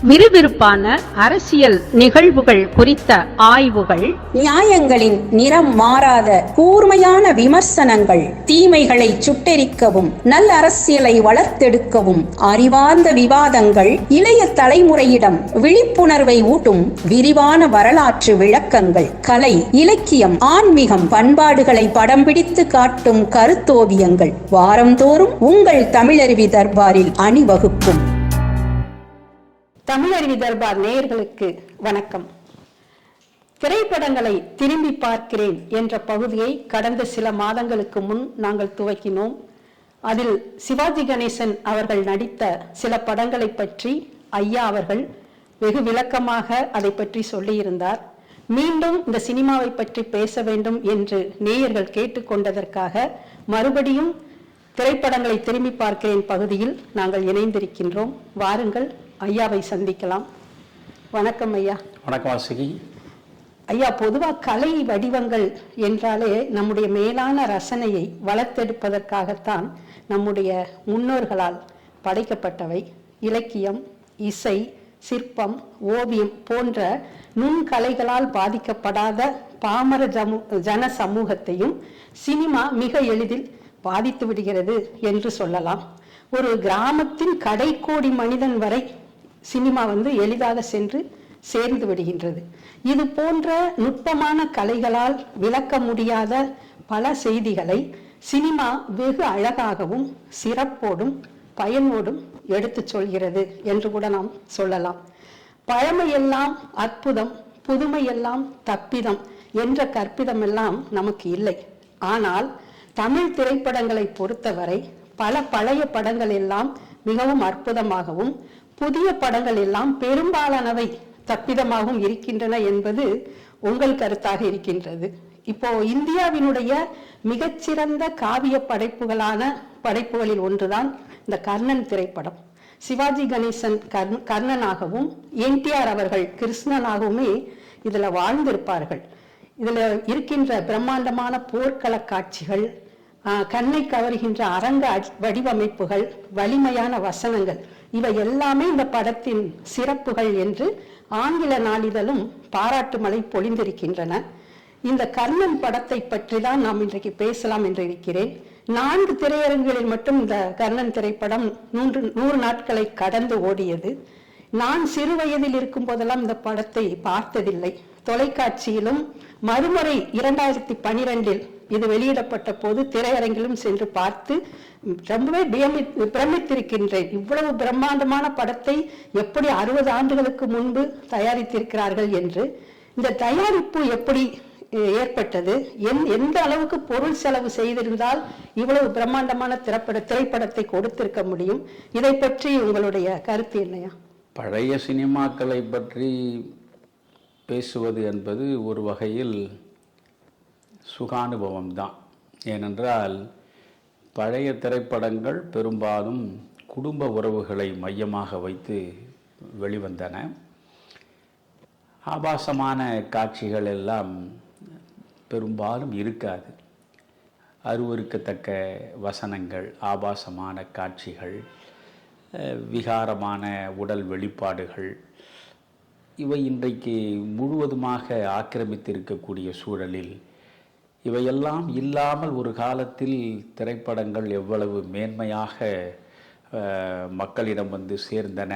விறுவிறுப்பான அரசியல் நிகழ்வுகள் குறித்த ஆய்வுகள், நியாயங்களின் நிறம் மாறாத கூர்மையான விமர்சனங்கள், தீமைகளை சுட்டெரிக்கவும் நல்ல அரசியலை வளர்த்தெடுக்கவும் அறிவார்ந்த விவாதங்கள், இளைய தலைமுறையிடம் விழிப்புணர்வை ஊட்டும் விரிவான வரலாற்று விளக்கங்கள், கலை, இலக்கியம், ஆன்மீகம், பண்பாடுகளை படம் பிடித்து காட்டும் கருத்தோவியங்கள் வாரந்தோறும் உங்கள் தமிழருவி தர்பாரில் அணிவகுக்கும். தமிழருவி தர்பார் நேயர்களுக்கு வணக்கம். திரைப்படங்களை திரும்பி பார்க்கிறேன் என்ற பகுதியை கடந்த சில மாதங்களுக்கு முன் நாங்கள் துவக்கினோம். அதில் சிவாஜி கணேசன் அவர்கள் நடித்த சில படங்களை பற்றி ஐயா அவர்கள் வெகு விளக்கமாக அதை பற்றி சொல்லியிருந்தார். மீண்டும் இந்த சினிமாவை பற்றி பேச வேண்டும் என்று நேயர்கள் கேட்டுக்கொண்டதற்காக மறுபடியும் திரைப்படங்களை திரும்பி பார்க்கிறேன் பகுதியில் நாங்கள் இணைந்திருக்கின்றோம். வாருங்கள், ஐயாவை சந்திக்கலாம். வணக்கம் ஐயா. வணக்கம் வாசுகி. ஐயா, பொதுவாக கலை வடிவங்கள் என்றாலே நம்முடைய மேலான ரசனையை வளர்த்தெடுப்பதற்காகத்தான் நம்முடைய முன்னோர்களால் படைக்கப்பட்டவை. இலக்கியம், இசை, சிற்பம், ஓவியம் போன்ற நுண்கலைகளால் பாதிக்கப்படாத பாமர ஜன சமூகத்தையும் சினிமா மிக எளிதில் பாதித்து விடுகிறது என்று சொல்லலாம். ஒரு கிராமத்தின் கடைக்கோடி மனிதன் வரை சினிமா எளிதாக சென்று சேர்ந்து விடுகின்றது. இது போன்ற நுட்பமான கலைகளால் விளக்க முடியாத பல செய்திகளை சினிமா வெகு அழகாகவும் சிறப்போடும் பயனோடும் எடுத்து சொல்கிறது என்று கூட நாம் சொல்லலாம். பழமையெல்லாம் அற்புதம், புதுமையெல்லாம் தப்பிதம் என்ற கற்பிதம் எல்லாம் நமக்கு இல்லை. ஆனால் தமிழ் திரைப்படங்களை பொறுத்தவரை பல பழைய படங்கள் எல்லாம் மிகவும் அற்புதமாகவும், புதிய படங்கள் எல்லாம் பெரும்பாலானவை தப்பிதமாகவும் இருக்கின்றன என்பது உங்கள் கருத்தாக இருக்கின்றது. இப்போ இந்தியாவினுடைய மிகச்சிறந்த காவிய படைப்புகளில் ஒன்றுதான் இந்த கர்ணன் திரைப்படம். சிவாஜி கணேசன் கர்ணனாகவும், என்டிஆர் அவர்கள் கிருஷ்ணனாகவுமே இதுல வாழ்ந்திருப்பார்கள். இதுல இருக்கின்ற பிரம்மாண்டமான போர்க்கள காட்சிகள், கண்ணை கவர்கின்ற அரங்க வடிவமைப்புகள், வலிமையான வசனங்கள், இவை எல்லாமே இந்த படத்தின் சிறப்புகள் என்று ஆங்கில நாளிதழும் பாராட்டு மழை பொழிந்திருக்கின்றன. இந்த கர்ணன் படத்தை பற்றி தான் நாம் இன்றைக்கு பேசலாம் என்று இருக்கிறேன். 4 திரையரங்குகளில் மட்டும் இந்த கர்ணன் திரைப்படம் 100 நாட்களை கடந்து ஓடியது. நான் சிறு வயதில் இருக்கும் போதெல்லாம் இந்த படத்தை பார்த்ததில்லை. தொலைக்காட்சியிலும் மறுமுறை 2012 இது வெளியிடப்பட்ட போது திரையரங்கிலும் சென்று பார்த்து ரொம்பவே பிரமித்திருக்கின்றேன். இவ்வளவு பிரம்மாண்டமான படத்தை எப்படி 60 ஆண்டுகளுக்கு முன்பு தயாரித்திருக்கிறார்கள் என்று. இந்த தயாரிப்பு எப்படி ஏற்பட்டது, எந்த அளவுக்கு பொருள் செலவு செய்திருந்தால் இவ்வளவு பிரம்மாண்டமான திரைப்படத்தை கொடுத்திருக்க முடியும்? இதை பற்றி உங்களுடைய கருத்து என்னையா? பழைய சினிமாக்களை பற்றி பேசுவது என்பது ஒரு வகையில் சுகானுபவம்தான். ஏனென்றால் பழைய திரைப்படங்கள் பெரும்பாலும் குடும்ப உறவுகளை மையமாக வைத்து வெளிவந்தன. ஆபாசமான காட்சிகள் எல்லாம் பெரும்பாலும் இருக்காது. அருவருக்கத்தக்க வசனங்கள், ஆபாசமான காட்சிகள், விகாரமான உடல் வெளிப்பாடுகள், இவை இன்றைக்கு முழுவதுமாக ஆக்கிரமித்திருக்கக்கூடிய சூழலில் இவையெல்லாம் இல்லாமல் ஒரு காலத்தில் திரைப்படங்கள் எவ்வளவு மேன்மையாக மக்களிடம் சேர்ந்தன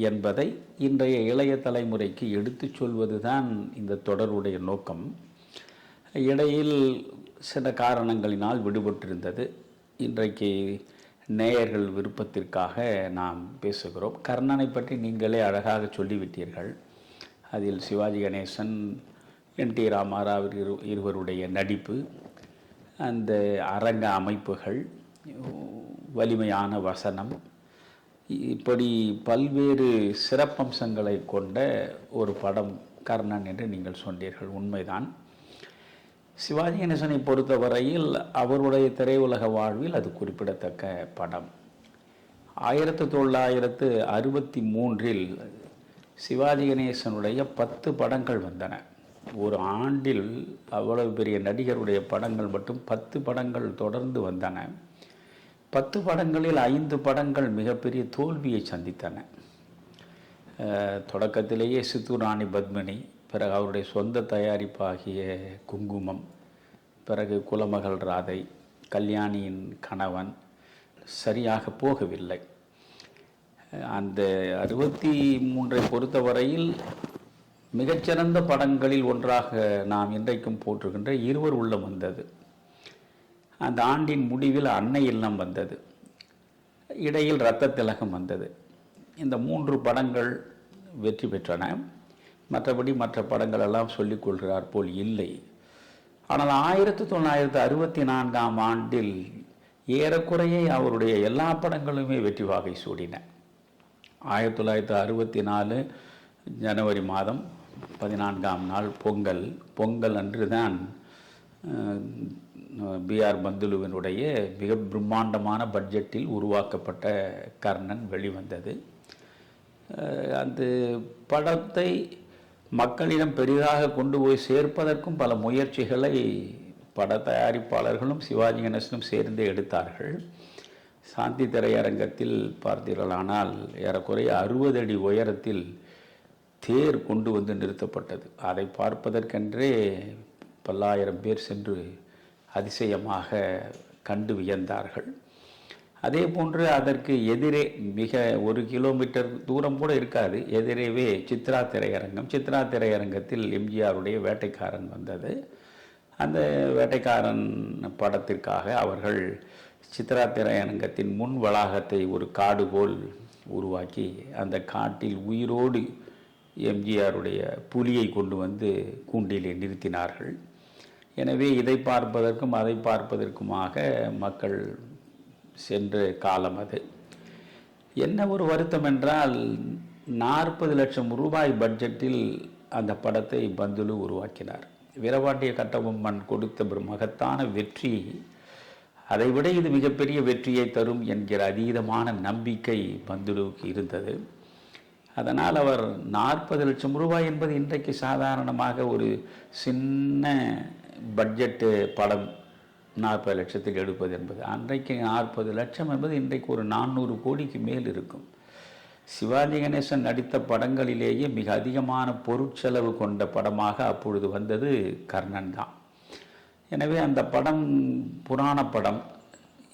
என்பதை இன்றைய இளைய தலைமுறைக்கு எடுத்துச் சொல்வதுதான் இந்த தொடருடைய நோக்கம். இடையில் சில காரணங்களினால் விடுபட்டிருந்தது. இன்றைக்கு நேயர்கள் விருப்பத்திற்காக நாம் பேசுகிறோம். கர்ணனை பற்றி நீங்களே அழகாக சொல்லிவிட்டீர்கள். அதில் சிவாஜி கணேசன், என்.டி. ராமாராவ் இருவருடைய நடிப்பு, அந்த அரங்க அமைப்புகள், வலிமையான வசனம், இப்படி பல்வேறு சிறப்பம்சங்களை கொண்ட ஒரு படம் கர்ணன் என்று நீங்கள் சொன்னீர்கள். உண்மைதான். சிவாஜி கணேசனை பொறுத்தவரையில் அவருடைய திரையுலக வாழ்வில் அது குறிப்பிடத்தக்க படம். 1963 சிவாஜி கணேசனுடைய 10 படங்கள் வந்தன. ஒரு ஆண்டில் அவ்வளவு பெரிய நடிகருடைய படங்கள் மட்டும் 10 படங்கள் தொடர்ந்து வந்தன. 10 படங்களில் 5 படங்கள் மிகப்பெரிய தோல்வியை சந்தித்தன. தொடக்கத்திலேயே சித்தூர் ராணி பத்மினி, பிறகு அவருடைய சொந்த தயாரிப்பாகிய குங்குமம், பிறகு குலமகள் ராதை, கல்யாணியின் கணவன் சரியாக போகவில்லை. அந்த 63 பொறுத்தவரையில் மிகச்சிறந்த படங்களில் ஒன்றாக நாம் இன்றைக்கும் போற்றுகின்ற இருவர் உள்ளம் வந்தது. அந்த ஆண்டின் முடிவில் அன்னை இல்லம் வந்தது, இடையில் இரத்த திலகம் வந்தது. இந்த 3 படங்கள் வெற்றி பெற்றன. மற்றபடி மற்ற படங்கள் எல்லாம் சொல்லிக் கொள்கிறார் போல் இல்லை. ஆனால் 1964ஆம் ஆண்டில் ஏறக்குறைய அவருடைய எல்லா படங்களுமே வெற்றி வாகை சூடின. 1964 ஜனவரி மாதம் 14ஆம் நாள் பொங்கல் அன்று தான் பிஆர் பந்துலுவினுடைய மிக பிரம்மாண்டமான பட்ஜெட்டில் உருவாக்கப்பட்ட கர்ணன் வெளிவந்தது. அந்த படத்தை மக்களிடம் பெரிதாக கொண்டு போய் சேர்ப்பதற்கும் பல முயற்சிகளை பட தயாரிப்பாளர்களும் சிவாஜி கணேசனும் சேர்ந்து எடுத்தார்கள். சாந்தி திரையரங்கத்தில் பார்த்தீர்களானால் ஏறக்குறைய 60 அடி உயரத்தில் தேர் கொண்டு வந்து நிறுத்தப்பட்டது. அதை பார்ப்பதற்கென்றே பல்லாயிரம் பேர் சென்று அதிசயமாக கண்டு வியந்தார்கள். அதே போன்று அதற்கு எதிரே மிக 1 கிலோமீட்டர் தூரம் கூட இருக்காது, எதிரேவே சித்ரா திரையரங்கத்தில் எம்ஜிஆருடைய வேட்டைக்காரன் வந்தது. அந்த வேட்டைக்காரன் படத்திற்காக அவர்கள் சித்ரா திரையரங்கத்தின் முன் வளாகத்தை ஒரு காடு போல் உருவாக்கி அந்த காட்டில் உயிரோடு எம்ஜிஆருடைய புலியை கொண்டு வந்து கூண்டிலே நிறுத்தினார்கள். எனவே இதை பார்ப்பதற்கும் அதை பார்ப்பதற்குமாக மக்கள் சென்ற காலம் அது. என்ன ஒரு வருத்தம் என்றால் 40 லட்சம் ரூபாய் பட்ஜெட்டில் அந்த படத்தை பந்துலு உருவாக்கினார். வீரபாண்டிய கட்டபொம்மன் கொடுத்த ஒரு மகத்தான வெற்றி, அதைவிட இது மிகப்பெரிய வெற்றியை தரும் என்கிற அதீதமான நம்பிக்கை பந்துலுவுக்கு இருந்தது. அதனால் அவர் 40 லட்சம் ரூபாய் என்பது இன்றைக்கு சாதாரணமாக ஒரு சின்ன பட்ஜெட்டு படம் 40 லட்சத்தில் எடுப்பது என்பது, அன்றைக்கு 40 லட்சம் என்பது இன்றைக்கு ஒரு 400 கோடிக்கு மேல் இருக்கும். சிவாஜி கணேசன் நடித்த படங்களிலேயே மிக அதிகமான பொருட்செலவு கொண்ட படமாக அப்பொழுது வந்தது கர்ணன் தான். எனவே அந்த படம் புராண படம்,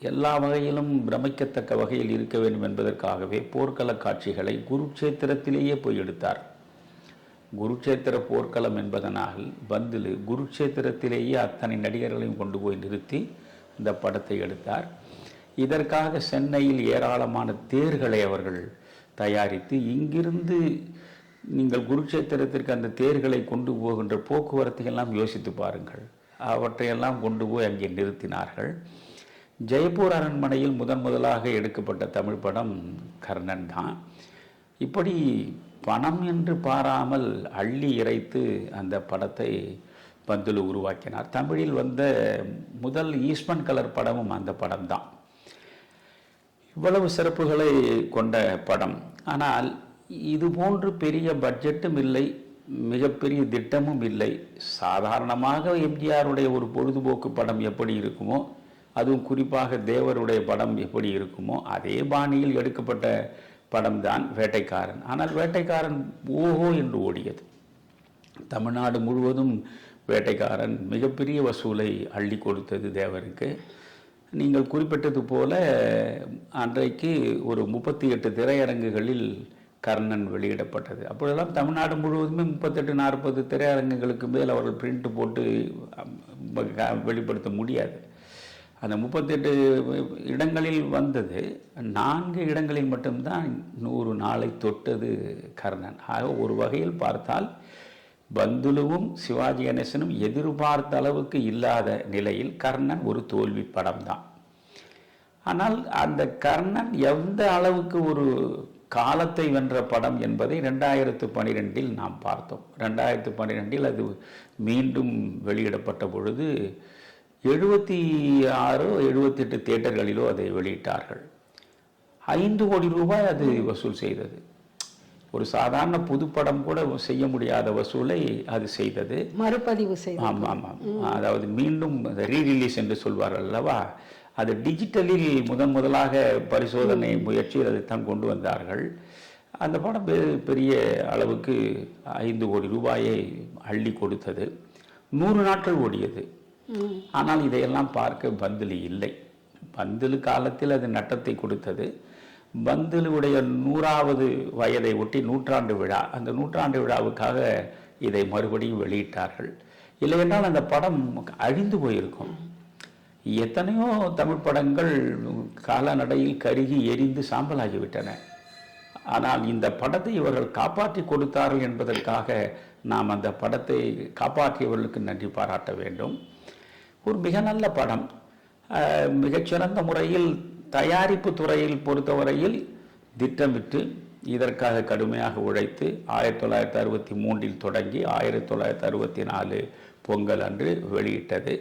எல்லா வகையிலும் பிரமிக்கத்தக்க வகையில் இருக்க வேண்டும் என்பதற்காகவே போர்க்கள காட்சிகளை குருட்சேத்திரத்திலேயே போய் எடுத்தார். குருட்சேத்திர போர்க்களம் என்பதனால் பந்துலு குருட்சேத்திரத்திலேயே அத்தனை நடிகர்களையும் கொண்டு போய் நிறுத்தி இந்த படத்தை எடுத்தார். இதற்காக சென்னையில் ஏராளமான தேர்களை அவர்கள் தயாரித்து, இங்கிருந்து நீங்கள் குருட்சேத்திரத்திற்கு அந்த தேர்களை கொண்டு போகின்ற போக்குவரத்தையெல்லாம் யோசித்து பாருங்கள். அவற்றையெல்லாம் கொண்டு போய் அங்கே நிறுத்தினார்கள். ஜெய்ப்பூர் அரண்மனையில் முதலாக எடுக்கப்பட்ட தமிழ் படம் கர்ணன் தான். இப்படி பணம் என்று பாராமல் அள்ளி இறைத்து அந்த படத்தை பந்துலு உருவாக்கினார். தமிழில் வந்த முதல் ஈஸ்ட்மன் கலர் படமும் அந்த படம்தான். இவ்வளவு சிறப்புகளை கொண்ட படம். ஆனால் இதுபோன்று பெரிய பட்ஜெட்டும் இல்லை, மிகப்பெரிய திட்டமும் இல்லை. சாதாரணமாக எம்ஜிஆருடைய ஒரு பொழுதுபோக்கு படம் எப்படி இருக்குமோ, அதுவும் குறிப்பாக தேவருடைய படம் எப்படி இருக்குமோ அதே பாணியில் எடுக்கப்பட்ட படம்தான் வேட்டைக்காரன். ஆனால் வேட்டைக்காரன் ஓஹோ என்று ஓடியது. தமிழ்நாடு முழுவதும் வேட்டைக்காரன் மிகப்பெரிய வசூலை அள்ளி கொடுத்தது தேவருக்கு. நீங்கள் குறிப்பிட்டது போல அன்றைக்கு ஒரு 38 திரையரங்குகளில் கர்ணன் வெளியிடப்பட்டது. அப்பொழுதெல்லாம் தமிழ்நாடு முழுவதுமே 38-40 திரையரங்குகளுக்கு மேல் அவர்கள் பிரிண்ட் போட்டு வெளிப்படுத்த முடியாது. அந்த 38 இடங்களில் வந்தது, 4 இடங்களில் மட்டும்தான் 100 நாளை தொட்டது கர்ணன். ஆக ஒரு வகையில் பார்த்தால் பந்துலுவும் சிவாஜி கணேசனும் எதிர்பார்த்த அளவுக்கு இல்லாத நிலையில் கர்ணன் ஒரு தோல்வி படம்தான். ஆனால் அந்த கர்ணன் எந்த அளவுக்கு ஒரு காலத்தை வென்ற படம் என்பதை 2012இல் நாம் பார்த்தோம். 2012இல் அது மீண்டும் வெளியிடப்பட்ட பொழுது 76-78 தியேட்டர்களிலோ அதை வெளியிட்டார்கள். 5 கோடி ரூபாய் அது வசூல் செய்தது. ஒரு சாதாரண புதுப்படம் கூட செய்ய முடியாத வசூலை அது செய்தது. மறுபதிவு செய்தது. ஆமாம், அதாவது மீண்டும் ரீரிலீஸ் என்று சொல்வார்கள் அல்லவா, அது டிஜிட்டலில் முதலாக பரிசோதனை முயற்சி அதைத்தான் கொண்டு வந்தார்கள். அந்த படம் பெரிய அளவுக்கு 5 கோடி ரூபாயை அள்ளி கொடுத்தது. 100 நாட்கள் ஓடியது. ஆனால் இதையெல்லாம் பார்க்க பந்துலு இல்லை. பந்துலு காலத்தில் அது நட்டத்தை கொடுத்தது. பந்துலுடைய 100வது வயதை ஒட்டி நூற்றாண்டு விழா, அந்த நூற்றாண்டு விழாவுக்காக இதை மறுபடியும் வெளியிட்டார்கள். இல்லையென்றால் அந்த படம் அழிந்து போயிருக்கும். எத்தனையோ தமிழ் படங்கள் காலநடையில் கருகி எரிந்து சாம்பலாகிவிட்டன. ஆனால் இந்த படத்தை இவர்கள் காப்பாற்றி கொடுத்தார்கள் என்பதற்காக நாம் அந்த படத்தை காப்பாற்றியவர்களுக்கு நன்றி பாராட்ட வேண்டும். ஒரு மிக நல்ல படம். மிகச்சிறந்த முறையில் தயாரிப்பு துறையில் பொறுத்தவரையில் திட்டமிட்டு இதற்காக கடுமையாக உழைத்து 1963 தொடங்கி 1964 பொங்கல் அன்று வெளியிட்டது.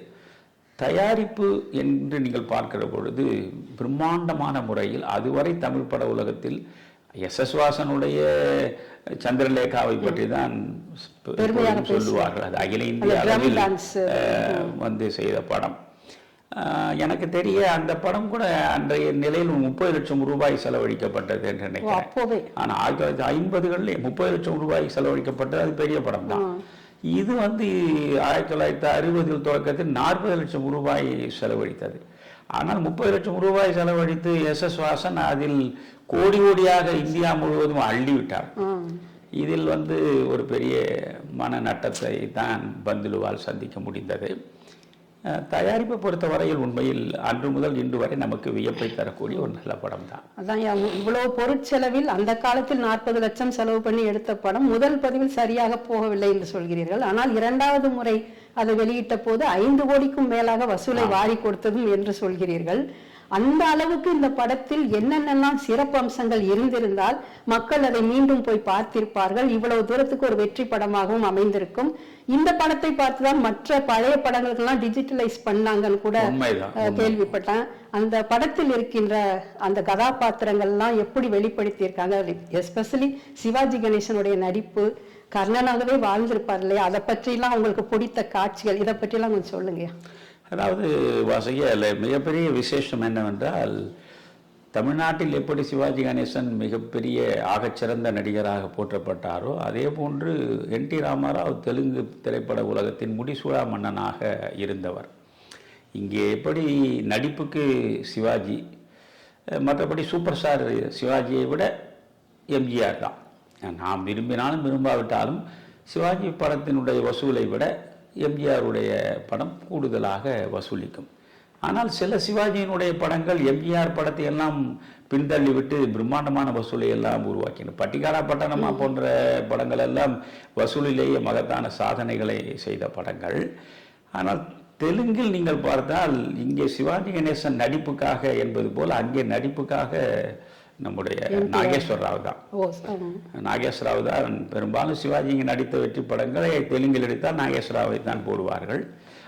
தயாரிப்பு என்று நீங்கள் பார்க்கிற பொழுது பிரம்மாண்டமான முறையில் அதுவரை தமிழ் பட உலகத்தில் எஸ் வாசனுடைய சந்திரலேகாவை பற்றி தான் சொல்லுவார்கள். அது அகில இந்திய அளவில் வந்து செய்த படம். எனக்கு தெரிய அந்த படம் கூட அன்றைய நிலையில் 30 லட்சம் ரூபாய் செலவழிக்கப்பட்டது என்று நினைக்கிறேன். ஆனால் 1950களில் 30 லட்சம் ரூபாய் செலவழிக்கப்பட்டது. அது பெரிய படம் தான். இது வந்து 1960 தொடக்கத்தில் 40 லட்சம் ரூபாய் செலவழித்தது. ஆனால் 30 லட்சம் ரூபாய் செலவழித்து எஸ் வாசன் அதில் கோடி கோடியாக இந்தியா முழுவதும் அள்ளிவிட்டார். இதில் வந்து ஒரு பெரிய மன நட்டத்தை தான் பந்துலுவால் சந்திக்க முடிந்தது. தயாரிப்பை பொறுத்தவரையில் உண்மையில் அன்று முதல் இன்று வரை நமக்கு வியப்பை தரக்கூடிய ஒரு நல்ல படம் தான். அதான் இவ்வளவு பொருட்செலவில் அந்த காலத்தில் 40 லட்சம் செலவு பண்ணி எடுத்த படம் முதல் பதிவில் சரியாக போகவில்லை என்று சொல்கிறீர்கள். ஆனால் 2வது முறை அதை வெளியிட்ட போது 5 கோடிக்கும் மேலாக வசூலை வாரி கொடுத்ததும் என்று சொல்கிறீர்கள். அந்த அளவுக்கு இந்த படத்தில் என்னென்னலாம் சிறப்பு அம்சங்கள் இருந்திருந்தால் மக்கள் அதை மீண்டும் போய் பார்த்திருப்பார்கள். இவ்வளவு தூரத்துக்கு ஒரு வெற்றி படமாகவும் அமைந்திருக்கும். இந்த படத்தை பார்த்துதான் மற்ற பழைய படங்களுக்கெல்லாம் டிஜிட்டலைஸ் பண்ணாங்கன்னு கூட கேள்விப்பட்டேன். அந்த படத்தில் இருக்கின்ற அந்த கதாபாத்திரங்கள்லாம் எப்படி வெளிப்படுத்தியிருக்காங்க, எஸ்பெஷலி சிவாஜி கணேசனுடைய நடிப்பு, கர்ணனாகவே வாழ்ந்திருப்பார் இல்லையா, அதை பற்றிலாம் உங்களுக்கு பிடித்த காட்சிகள், இதை பற்றிலாம் கொஞ்சம் சொல்லுங்க. அதாவது வாசகிய மிகப்பெரிய விசேஷம் என்னவென்றால், தமிழ்நாட்டில் எப்படி சிவாஜி கணேசன் மிகப்பெரிய ஆகச்சிறந்த நடிகராக போற்றப்பட்டாரோ அதே போன்று என்.டி. ராமராவ் தெலுங்கு திரைப்பட உலகத்தின் முடிசூழா மன்னனாக இருந்தவர். இங்கே எப்படி நடிப்புக்கு சிவாஜி, மற்றபடி சூப்பர் ஸ்டார் சிவாஜியை விட எம்ஜிஆர் தான். நாம் விரும்பினாலும் விரும்பாவிட்டாலும் சிவாஜி படத்தினுடைய வசூலை விட எம்ஜிஆருடைய படம் கூடுதலாக வசூலிக்கும். ஆனால் சில சிவாஜியினுடைய படங்கள் எம்ஜிஆர் படத்தை எல்லாம் பின்தள்ளிவிட்டு பிரம்மாண்டமான வசூலை எல்லாம் உருவாக்கின. பட்டிக்காடா பட்டணமா போன்ற படங்கள் எல்லாம் வசூலிலேயே மகத்தான சாதனைகளை செய்த படங்கள். ஆனால் தெலுங்கில் நீங்கள் பார்த்தால் இங்கே சிவாஜி கணேசன் நடிப்புக்காக என்பது போல் அங்கே நடிப்புக்காக நம்முடைய நாகேஸ்வர் ராவ் தான். நாகேஸ்வர் ராவ் தான் பெரும்பாலும் சிவாஜி இங்கே நடித்த வெற்றி படங்களை தெலுங்கில் எடுத்தால் நாகேஸ்வர் ராவை தான் போடுவார்கள்.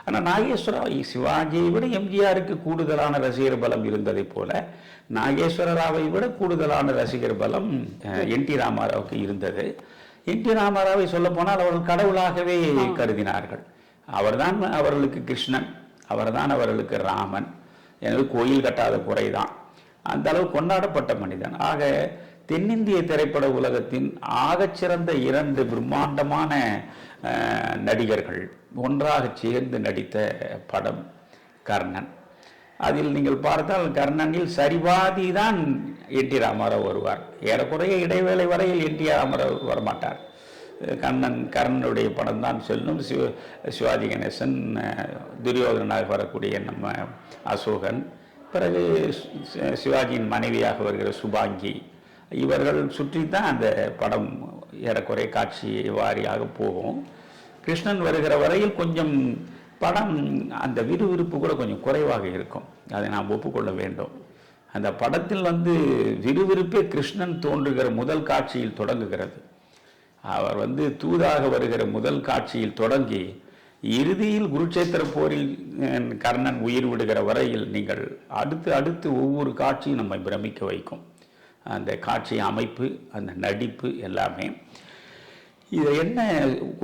ஆனால் நாகேஸ்வர ராவ் சிவாஜியை விட எம்ஜிஆருக்கு கூடுதலான ரசிகர் பலம் இருந்ததை போல நாகேஸ்வர ராவை விட கூடுதலான ரசிகர் பலம் என்.டி. ராமாராவுக்கு இருந்தது. என்.டி. ராமாராவை சொல்ல போனால் அவர்கள் கடவுளாகவே கருதினார்கள். அவர்தான் அவர்களுக்கு கிருஷ்ணன், அவர்தான் அவர்களுக்கு ராமன். எனவே கோயில் கட்டாத குறைதான். அந்த அளவு கொண்டாடப்பட்ட மனிதன். ஆக தென்னிந்திய திரைப்பட உலகத்தின் ஆகச்சிறந்த 2 பிரம்மாண்டமான நடிகர்கள் ஒன்றாக சேர்ந்து நடித்த படம் கர்ணன். அதில் நீங்கள் பார்த்தால் கர்ணனில் சரிபாதி தான் என்.டி. ராமாராவ் வருவார். ஏறக்குறைய இடைவேளை வரையில் என்.டி. ராமாராவ் வரமாட்டார். கர்ணனுடைய படம் தான் செல்லும். சிவாஜி கணேசன், துரியோதனாக வரக்கூடிய நம்ம அசோகன், பிறகு சிவாஜியின் மனைவியாக வருகிற சுபாங்கி, இவர்கள் சுற்றி தான் அந்த படம் ஏறக்குறை காட்சி வாரியாக போகும். கிருஷ்ணன் வருகிற வரையில் கொஞ்சம் படம் அந்த விறுவிறுப்பு கூட கொஞ்சம் குறைவாக இருக்கும். அதை நாம் ஒப்புக்கொள்ள வேண்டும். அந்த படத்தில் விறுவிறுப்பே கிருஷ்ணன் தோன்றுகிற முதல் காட்சியில் தொடங்குகிறது. அவர் தூதாக வருகிற முதல் காட்சியில் தொடங்கி இறுதியில் குருட்சேத்திர போரில் கர்ணன் உயிர் விடுகிற வரையில் நீங்கள் அடுத்து ஒவ்வொரு காட்சியும் நம்மை பிரமிக்க வைக்கும். அந்த காட்சி அமைப்பு, அந்த நடிப்பு எல்லாமே. இது என்ன,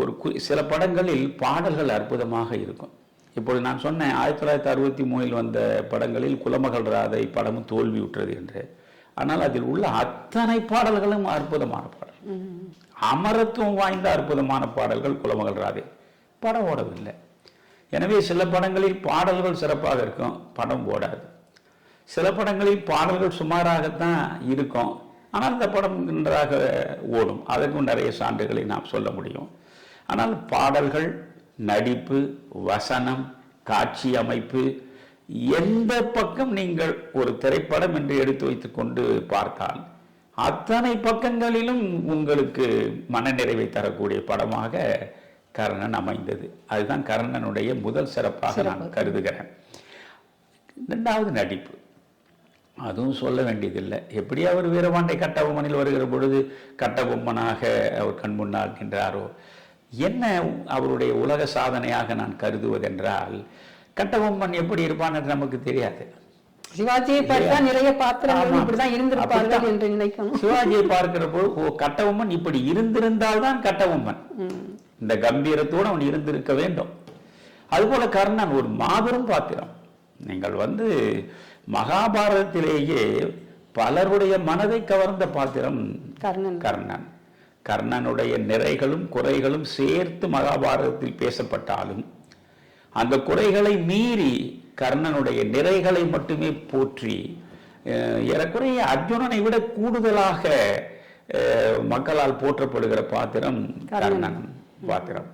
ஒரு சில படங்களில் பாடல்கள் அற்புதமாக இருக்கும். இப்பொழுது நான் சொன்னேன் 1963 வந்த படங்களில் குலமகள் ராதை படமும் தோல்வி உற்றது என்று. ஆனால் அதில் உள்ள அத்தனை பாடல்களும் அற்புதமான பாடல், அமரத்துவம் வாய்ந்த அற்புதமான பாடல்கள் குலமகள் ராதை. படம் ஓடவில்லை. எனவே சில படங்களில் பாடல்கள் சிறப்பாக இருக்கும், படம் ஓடாது. சில படங்களில் பாடல்கள் சுமாராகத்தான் இருக்கும், ஆனால் இந்த படம் நன்றாக ஓடும். அதற்கும் நிறைய சான்றுகளை நாம் சொல்ல முடியும். ஆனால் பாடல்கள், நடிப்பு, வசனம், காட்சி அமைப்பு, எந்த பக்கம் நீங்கள் ஒரு திரைப்படம் என்று எடுத்து வைத்துக் கொண்டு பார்த்தால் அத்தனை பக்கங்களிலும் உங்களுக்கு மனநிறைவை தரக்கூடிய படமாக கர்ணன் அமைந்தது. அதுதான் கர்ணனுடைய முதல் சிறப்பாக நான் கருதுகிறேன். இரண்டாவது நடிப்பு, அதுவும் சொல்ல வேண்டியதில்லை. எப்படி அவர் வீரபாண்டை கட்டபொம்மனில் வருகிற பொழுது கட்டபொம்மனாக அவர் கண் முன்னால் நின்றாரோ, என்ன அவருடைய உலக சாதனையாக நான் கருதுவதென்றால், கட்டபொம்மன் எப்படி இருப்பான் என்று நமக்கு தெரியாது. சிவாஜியை பார்த்தா நிறைய பாத்திரங்கள் இப்படிதான் இருந்திருப்பார்கள் என்று நினைக்கணும். சிவாஜியை பார்க்கிற போது கட்டபொம்மன் இப்படி இருந்திருந்தால்தான் கட்டபொம்மன், இந்த கம்பீரத்தோடு அவன் இருந்திருக்க வேண்டும். அதுபோல கர்ணன் ஒரு மாபெரும் பாத்திரம். நீங்கள் மகாபாரதத்திலேயே பலருடைய மனதை கவர்ந்த பாத்திரம் கர்ணன். கர்ணனுடைய நிறைகளும் குறைகளும் சேர்த்து மகாபாரதத்தில் பேசப்பட்டாலும் அந்த குறைகளை மீறி கர்ணனுடைய நிறைகளை மட்டுமே போற்றி ஏறக்குறைய அர்ஜுனனை விட கூடுதலாக மக்களால் போற்றப்படுகிற பாத்திரம் கர்ணன் பாத்திரம்.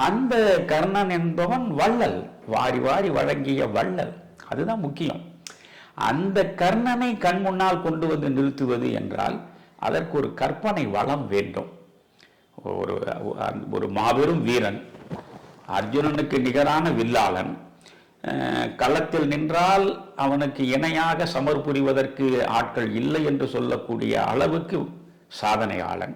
அந்த கர்ணன் என்பவன் வள்ளல், வாரி வாரி வழங்கிய வள்ளல். அதுதான் முக்கியம். அந்த கர்ணனை கண் முன்னால் கொண்டு வந்து நிறுத்துவது என்றால் அதற்கு ஒரு கற்பனை வளம் வேண்டும். ஒரு மாபெரும் வீரன், அர்ஜுனனுக்கு நிகரான வில்லாளன், களத்தில் நின்றால் அவனுக்கு இணையாக சமர் புரிவதற்கு ஆட்கள் இல்லை என்று சொல்லக்கூடிய அளவுக்கு சாதனையாளன்.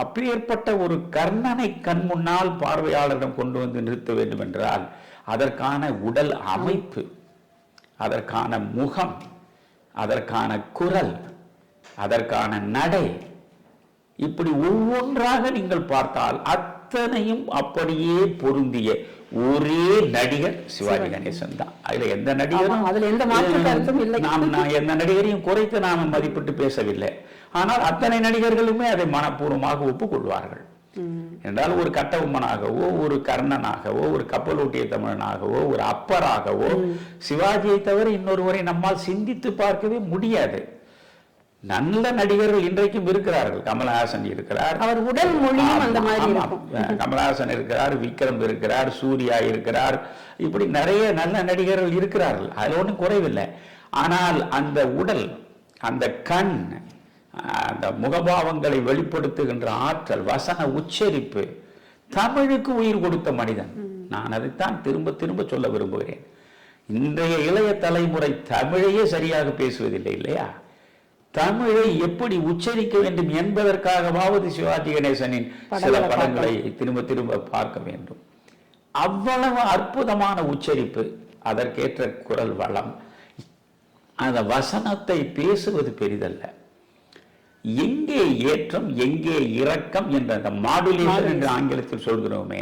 அப்பேற்பட்ட ஒரு கர்ணனை கண் முன்னால் பார்வையாளரிடம் கொண்டு வந்து நிறுத்த வேண்டும் என்றால் அதற்கான உடல் அமைப்பு, அதற்கான முகம், அதற்கான குரல், அதற்கான நடை, இப்படி ஒவ்வொன்றாக நீங்கள் பார்த்தால் அத்தனையும் அப்படியே பொருந்திய ஒரே நடிகர் சிவாஜி கணேசன் தான். அதுல எந்த நடிகரும் நான் எந்த நடிகரையும் குறைத்து நாம மதிப்பிட்டு பேசவில்லை. ஆனால் அத்தனை நடிகர்களுமே அதை மனப்பூர்வமாக ஒப்புக்கொள்வார்கள். என்றால் ஒரு கட்டபொம்மனாகவோ, ஒரு கர்ணனாகவோ, ஒரு கப்பலோட்டிய தமிழனாகவோ, ஒரு அப்பராகவோ சிவாஜியை தவிர இன்னொருவரை நம்மால் சிந்தித்து பார்க்கவே முடியாது. நல்ல நடிகர்கள் இன்றைக்கும் இருக்கிறார்கள். கமலஹாசன் இருக்கிறார், அவர் உடல் மொழியும் அந்த மாதிரி. கமலஹாசன் இருக்கிறார், விக்ரம் இருக்கிறார், சூர்யா இருக்கிறார், இப்படி நிறைய நல்ல நடிகர்கள் இருக்கிறார்கள். அதில் ஒன்றும் குறைவில்லை. ஆனால் அந்த உடல், அந்த கண், அந்த முகபாவங்களை வெளிப்படுத்துகின்ற ஆற்றல், வசன உச்சரிப்பு, தமிழுக்கு உயிர் கொடுத்த மனிதன். நான் அதைத்தான் திரும்ப திரும்ப சொல்ல விரும்புகிறேன். இன்றைய இளைய தலைமுறை தமிழையே சரியாக பேசுவதில்லை இல்லையா? தமிழை எப்படி உச்சரிக்க வேண்டும் என்பதற்காகவாவது சிவாஜி கணேசனின் சில படங்களை திரும்ப திரும்ப பார்க்க வேண்டும். அவ்வளவு அற்புதமான உச்சரிப்பு, அதற்கேற்ற குரல் வளம், அந்த வசனத்தை பேசுவது பெரிதல்ல. எங்கே ஏற்றம் எங்கே இரக்கம் என்ற அந்த மாடுலேஷன் என்று ஆங்கிலத்தில் சொல்கிறோமே,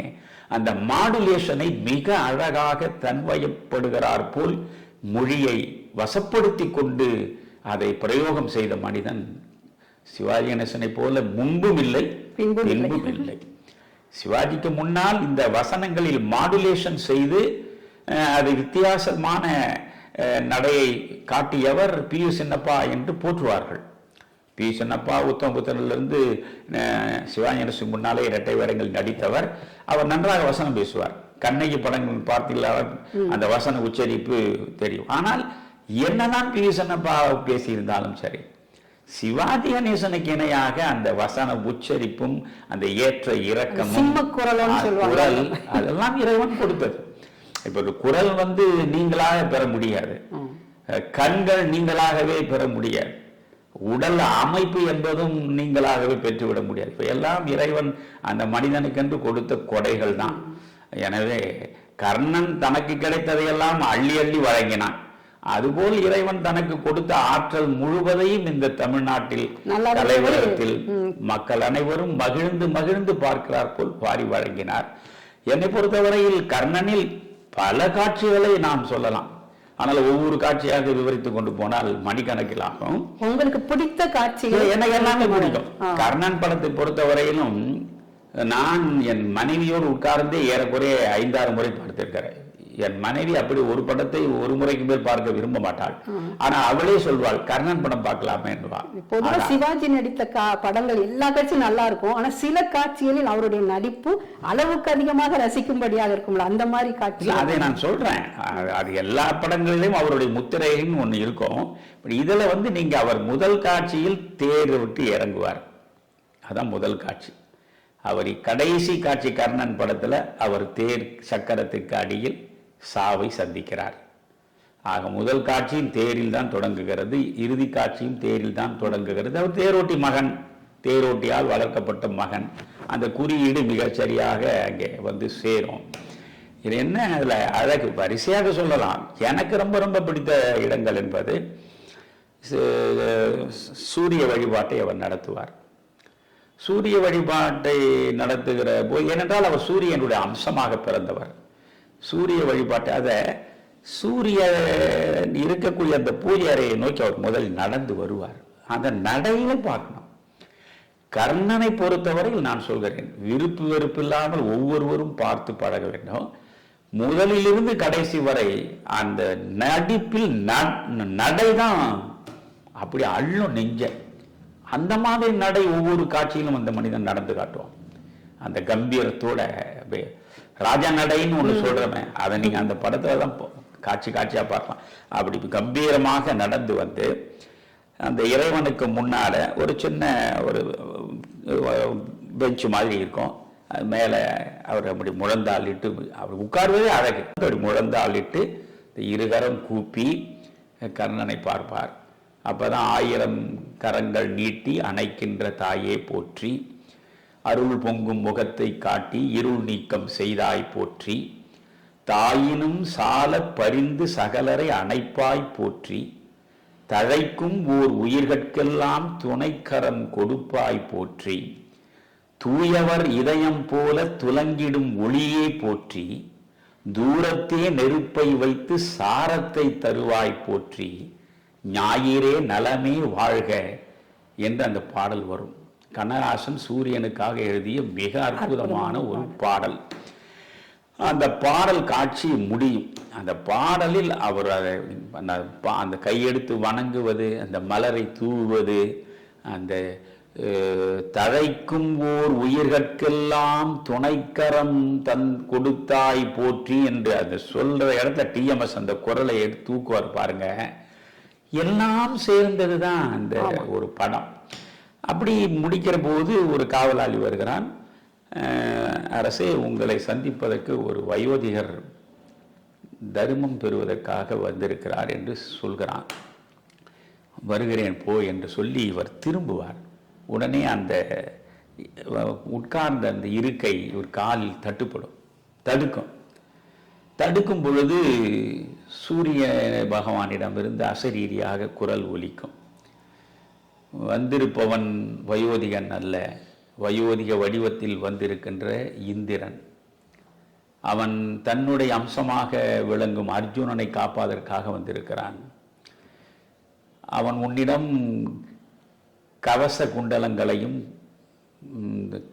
அந்த மாடுலேஷனை மிக அழகாக தன்வயப்படுகிறார் போல் மொழியை வசப்படுத்தி கொண்டு அதை பிரயோகம் செய்த மனிதன் சிவாஜி கணேசனை போல முன்பும் இல்லை பின்பும் இல்லை. சிவாஜிக்கு முன்னால் இந்த வசனங்களில் மாடுலேஷன் செய்து அது வித்தியாசமான நடையை காட்டியவர் பி யு சின்னப்பா என்று போற்றுவார்கள். பி சின்னப்பா உத்தமபுத்தனிலிருந்து சிவாஜி கணேசன் முன்னாலே இரட்டை வேடங்கள் நடித்தவர். அவர் நன்றாக வசனம் பேசுவார். கண்ணகி படங்கள் பார்த்தீங்களா, அந்த வசன உச்சரிப்பு தெரியும். ஆனால் என்னதான் பி சின்னப்பா பேசியிருந்தாலும் சரி, சிவாஜி கணேசனுக்கு இணையாக அந்த வசன உச்சரிப்பும் அந்த ஏற்ற இரக்கமும் குரல் அதெல்லாம் இறைவன் கொடுத்தது. இப்ப ஒரு குரல் நீங்களாக பெற முடியாது, கண்கள் நீங்களாகவே பெற முடியாது, உடல் அமைப்பு என்பதும் நீங்களாகவே பெற்றுவிட முடியாது. இப்ப எல்லாம் இறைவன் அந்த மனிதனுக்கென்று கொடுத்த கொடைகள் தான். எனவே கர்ணன் தனக்கு கிடைத்ததையெல்லாம் அள்ளி அள்ளி வழங்கினான். அதுபோல் இறைவன் தனக்கு கொடுத்த ஆற்றல் முழுவதையும் இந்த தமிழ்நாட்டில் தலைவரத்தில் மக்கள் அனைவரும் மகிழ்ந்து மகிழ்ந்து பார்க்கிறார் போல் வாரி வழங்கினார். என்னை பொறுத்தவரையில் கர்ணனில் பல காட்சிகளை நாம் சொல்லலாம். ஆனால் ஒவ்வொரு காட்சியாக விவரித்து கொண்டு போனால் மணிக்கணக்கில் ஆகும். உங்களுக்கு பிடித்த காட்சிகள்? எனக்கு எல்லாமே பிடிக்கும். கர்ணன் படத்தை பொறுத்தவரையிலும் நான் என் மனைவியோடு உட்கார்ந்தே ஏறக்குறைய 5-6 முறை பார்த்திருக்கிறேன். என் மனைவி அப்படி ஒரு படத்தை ஒரு முறைக்கு மேல் பார்க்க விரும்ப மாட்டாள். ஆனா அவளே சொல்வாள், கர்ணன் படம் பார்க்கலாமே என்பாள். பொதுவாக சிவாஜி நடித்த படங்கள் எல்லா காட்சியும் நல்லா இருக்கும். ஆனா சில காட்சிகளில் அவருடைய நடிப்பு அளவுக்கு அதிகமாக ரசிக்கும்படியாக இருக்கும்ல, அந்த மாதிரி காட்சி. அதை நான் சொல்றேன், அது எல்லா படங்களிலும் அவருடைய முத்திரைன்னு ஒண்ணு இருக்கும். இதுல நீங்க அவர் முதல் காட்சியில் தேர் விட்டு இறங்குவார். அதான் முதல் காட்சி. அவர் கடைசி காட்சி கர்ணன் படத்துல அவர் தேர் சக்கரத்துக்கு அடியில் சாவை சந்திக்கிறார். ஆக முதல் காட்சியும் தேரில் தான் தொடங்குகிறது, இறுதி காட்சியும் தேரில் தான் தொடங்குகிறது. அவர் தேரோட்டி மகன், தேரோட்டியால் வளர்க்கப்பட்ட மகன். அந்த குறியீடு மிகச் சரியாக அங்கே சேரும். இது என்ன அதில் அழகு, வரிசையாக சொல்லலாம். எனக்கு ரொம்ப ரொம்ப பிடித்த இடங்கள் என்பது சூரிய வழிபாட்டை அவர் நடத்துவார். சூரிய வழிபாட்டை நடத்துகிற போது, ஏனென்றால் அவர் சூரியனுடைய அம்சமாக பிறந்தவர். சூரிய வழிபாட்டை அதை சூரியன் இருக்கக்கூடிய அந்த பூஜை அறையை நோக்கி அவர் முதலில் நடந்து வருவார். அந்த நடையில பார்க்கணும். கர்ணனை பொறுத்தவரையில் நான் சொல்கிறேன், விருப்பு வெறுப்பு இல்லாமல் ஒவ்வொருவரும் பார்த்து பழக வேண்டும். முதலிலிருந்து கடைசி வரை அந்த நடிப்பில் நடைதான் அப்படி அள்ளும் நெஞ்ச. அந்த மாதிரி நடை ஒவ்வொரு காட்சியிலும் அந்த மனிதன் நடந்து காட்டுவான். அந்த கம்பீரத்தோட ராஜா நடைன்னு ஒன்று சொல்றேன், அதை நீங்க அந்த படத்துல தான் காட்சியா பார்க்கலாம். அப்படி கம்பீரமாக நடந்து அந்த இறைவனுக்கு முன்னால ஒரு சின்ன ஒரு பெஞ்சு மாதிரி இருக்கும். அது மேல அவர் அப்படி முழந்தாளிட்டு, அவர் உட்கார்வதே அழகு. அப்படி முழந்தாளிட்டு இருகரம் கூப்பி கர்ணனை பார்ப்பார். அப்பதான் 1000 கரங்கள் நீட்டி அணைக்கின்ற தாயே போற்றி, அருள் பொங்கும் முகத்தை காட்டி இருள் நீக்கம் செய்தாய் போற்றி, தாயினும் சால பரிந்து சகலரை அணைப்பாய் போற்றி, தழைக்கும் ஓர் உயிர்கட்கெல்லாம் துணைக்கரம் கொடுப்பாய் போற்றி, தூயவர் இதயம் போல துலங்கிடும் ஒளியே போற்றி, தூரத்தே நெருப்பை வைத்து சாரத்தை தருவாய் போற்றி, ஞாயிறே நலமே வாழ்க என்று அந்த பாடல் வரும். கண்ணதாசன் சூரியனுக்காக எழுதிய மிக அற்புதமான ஒரு பாடல். அந்த பாடல் காட்சி முடியும். அந்த பாடலில் அவர் அந்த கையெடுத்து வணங்குவது, அந்த மலரை தூவுவது, அந்த தழைக்கும் ஓர் உயிர்கட்கெல்லாம் துணைக்கரம் கொடுத்தாய் போற்றி என்று அந்த சொல்ற இடத்துல டிஎம்எஸ் அந்த குரலை எடுத்து தூக்குவார் பாருங்க. எல்லாம் சேர்ந்ததுதான் அந்த ஒரு படம். அப்படி முடிக்கிற போது ஒரு காவலாளி வருகிறான். அரசே, உங்களை சந்திப்பதற்கு ஒரு வயோதிகர் தர்மம் பெறுவதற்காக வந்திருக்கிறார் என்று சொல்கிறான். வருகிறேன் போ என்று சொல்லி இவர் திரும்புவார். உடனே அந்த உட்கார்ந்த அந்த இருக்கை ஒரு காலில் தடுக்கும் பொழுது சூரிய பகவானிடமிருந்து அசரீரியாக குரல் ஒலிக்கும். வந்திருப்பவன் வயோதிகன் அல்ல, வயோதிக வடிவத்தில் வந்திருக்கின்ற இந்திரன். அவன் தன்னுடைய அம்சமாக விளங்கும் அர்ஜுனனை காப்பதற்காக வந்திருக்கிறான். அவன் உன்னிடம் கவச குண்டலங்களையும்,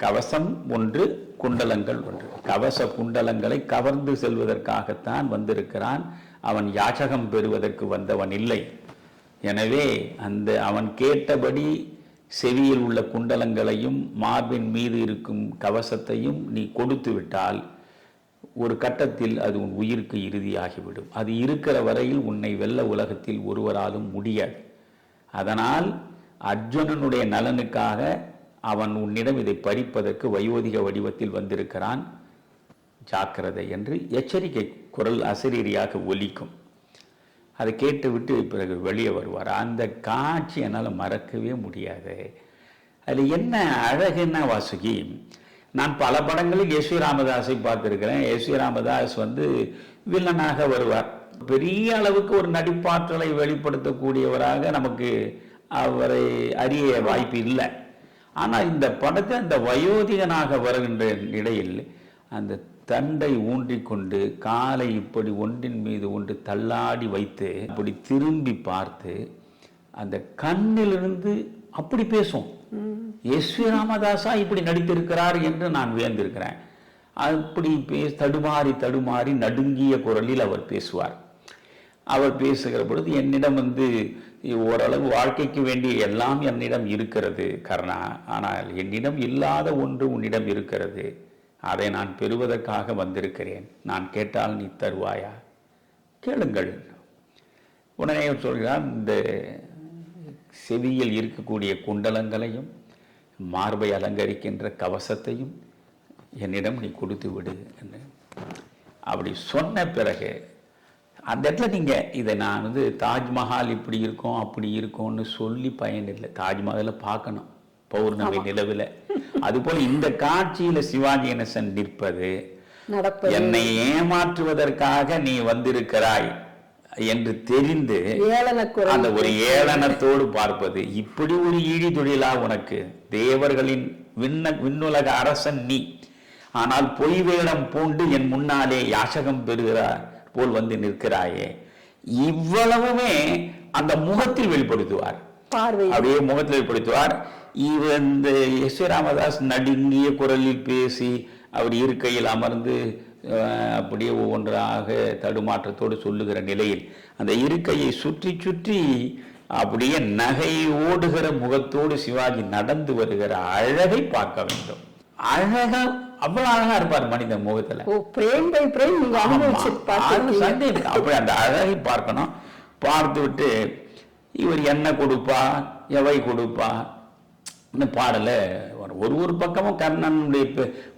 கவசம் ஒன்று, குண்டலங்கள் ஒன்று, கவச குண்டலங்களை கவர்ந்து செல்வதற்காகத்தான் வந்திருக்கிறான். அவன் யாச்சகம் பெறுவதற்கு வந்தவன் இல்லை. எனவே அவன் கேட்டபடி செவியில் உள்ள குண்டலங்களையும் மார்பின் மீது இருக்கும் கவசத்தையும் நீ கொடுத்து விட்டால் ஒரு கட்டத்தில் அது உன் உயிருக்கு இறுதியாகிவிடும். அது இருக்கிற வரையில் உன்னை வெல்ல உலகத்தில் ஒருவராலும் முடியாது. அதனால் அர்ஜுனனுடைய நலனுக்காக அவன் உன்னிடம் இதை பறிப்பதற்கு வயோதிக வடிவத்தில் வந்திருக்கிறான், ஜாக்கிரதை என்று எச்சரிக்கை குரல் அசரீரியாக ஒலிக்கும். அதை கேட்டுவிட்டு பிறகு வெளியே வருவார். அந்த காட்சி என்னால் மறக்கவே முடியாது. அதில் என்ன அழகுன்னா வாசுகி, நான் பல படங்களில் எஸ் வி ராமதாஸை பார்த்திருக்கிறேன். எஸ் வி ராமதாஸ் வில்லனாக வருவார். பெரிய அளவுக்கு ஒரு நடிப்பாற்றலை வெளிப்படுத்தக்கூடியவராக நமக்கு அவரை அறிய வாய்ப்பு இல்லை. ஆனால் இந்த படத்தை அந்த வயோதிகனாக வருகின்ற இடையில் அந்த தண்டை ஊன்றிக்கொண்டு காலை இப்படி ஒன்றின் மீது ஒன்று தள்ளாடி வைத்து அப்படி திரும்பி பார்த்து அந்த கண்ணிலிருந்து அப்படி பேசும். எஸ்.வி. ராமதாஸா இப்படி நடித்திருக்கிறார் என்று நான் வியந்திருக்கிறேன். அப்படி தடுமாறி தடுமாறி நடுங்கிய குரலில் அவர் பேசுவார். அவர் பேசுகிற பொழுது என்னிடம் ஓரளவு வாழ்க்கைக்கு வேண்டிய எல்லாம் என்னிடம் இருக்கிறது கர்ணா, ஆனால் என்னிடம் இல்லாத ஒன்று உன்னிடம் இருக்கிறது, அதை நான் பெறுவதற்காக வந்திருக்கிறேன், நான் கேட்டால் நீ தருவாயா? கேளுங்கள். உடனே சொல்கிறார், இந்த செவியில் இருக்கக்கூடிய குண்டலங்களையும் மார்பை அலங்கரிக்கின்ற கவசத்தையும் என்னிடம் நீ கொடுத்து விடு என்று. அப்படி சொன்ன பிறகு அந்த இடத்துல நீங்கள் இதை நான் தாஜ்மஹால் இப்படி இருக்கும் அப்படி இருக்கும்னு சொல்லி பயனில்லை. தாஜ்மஹாலை பார்க்கணும் பௌர்ணமி நிலவில். அதுபோல் இந்த காட்சியில் சிவாஜி கணேசன் நிற்பது, என்னை ஏமாற்றுவதற்காக நீ வந்திருக்கிறாய் என்று தெரிந்து அந்த ஒரு ஏளனத்தோடு பார்ப்பது, இப்படி ஒரு ஈழி தொழிலா உனக்கு? தேவர்களின் விண்ணுலக அரசன் நீ, ஆனால் பொய் வேடம் பூண்டு என் முன்னாலே யாசகம் பெறுகிறார் போல் வந்து நிற்கிறாயே. இவ்வளவுமே அந்த முகத்தில் வெளிப்படுத்துவார், அப்படியே முகத்தில் வெளிப்படுத்துவார். இந்த எஸ்.வி. ராமதாஸ் நடுங்கிய குரலில் பேசி அவர் இருக்கையில் அமர்ந்து அப்படியே ஒவ்வொன்றாக தடுமாற்றத்தோடு சொல்லுகிற நிலையில் அந்த இருக்கையை சுற்றி சுற்றி அப்படியே நகை ஓடுகிற முகத்தோடு சிவாஜி நடந்து வருகிற அழகை பார்க்க வேண்டும். அழகா, அவ்வளவு அழகா இருப்பார் மனிதன் முகத்துல. அப்படி அந்த அழகை பார்க்கணும். பார்த்து விட்டு இவர் என்ன கொடுப்பா எவை கொடுப்பா பாடல ஒரு பக்கமும் கர்ணனுடைய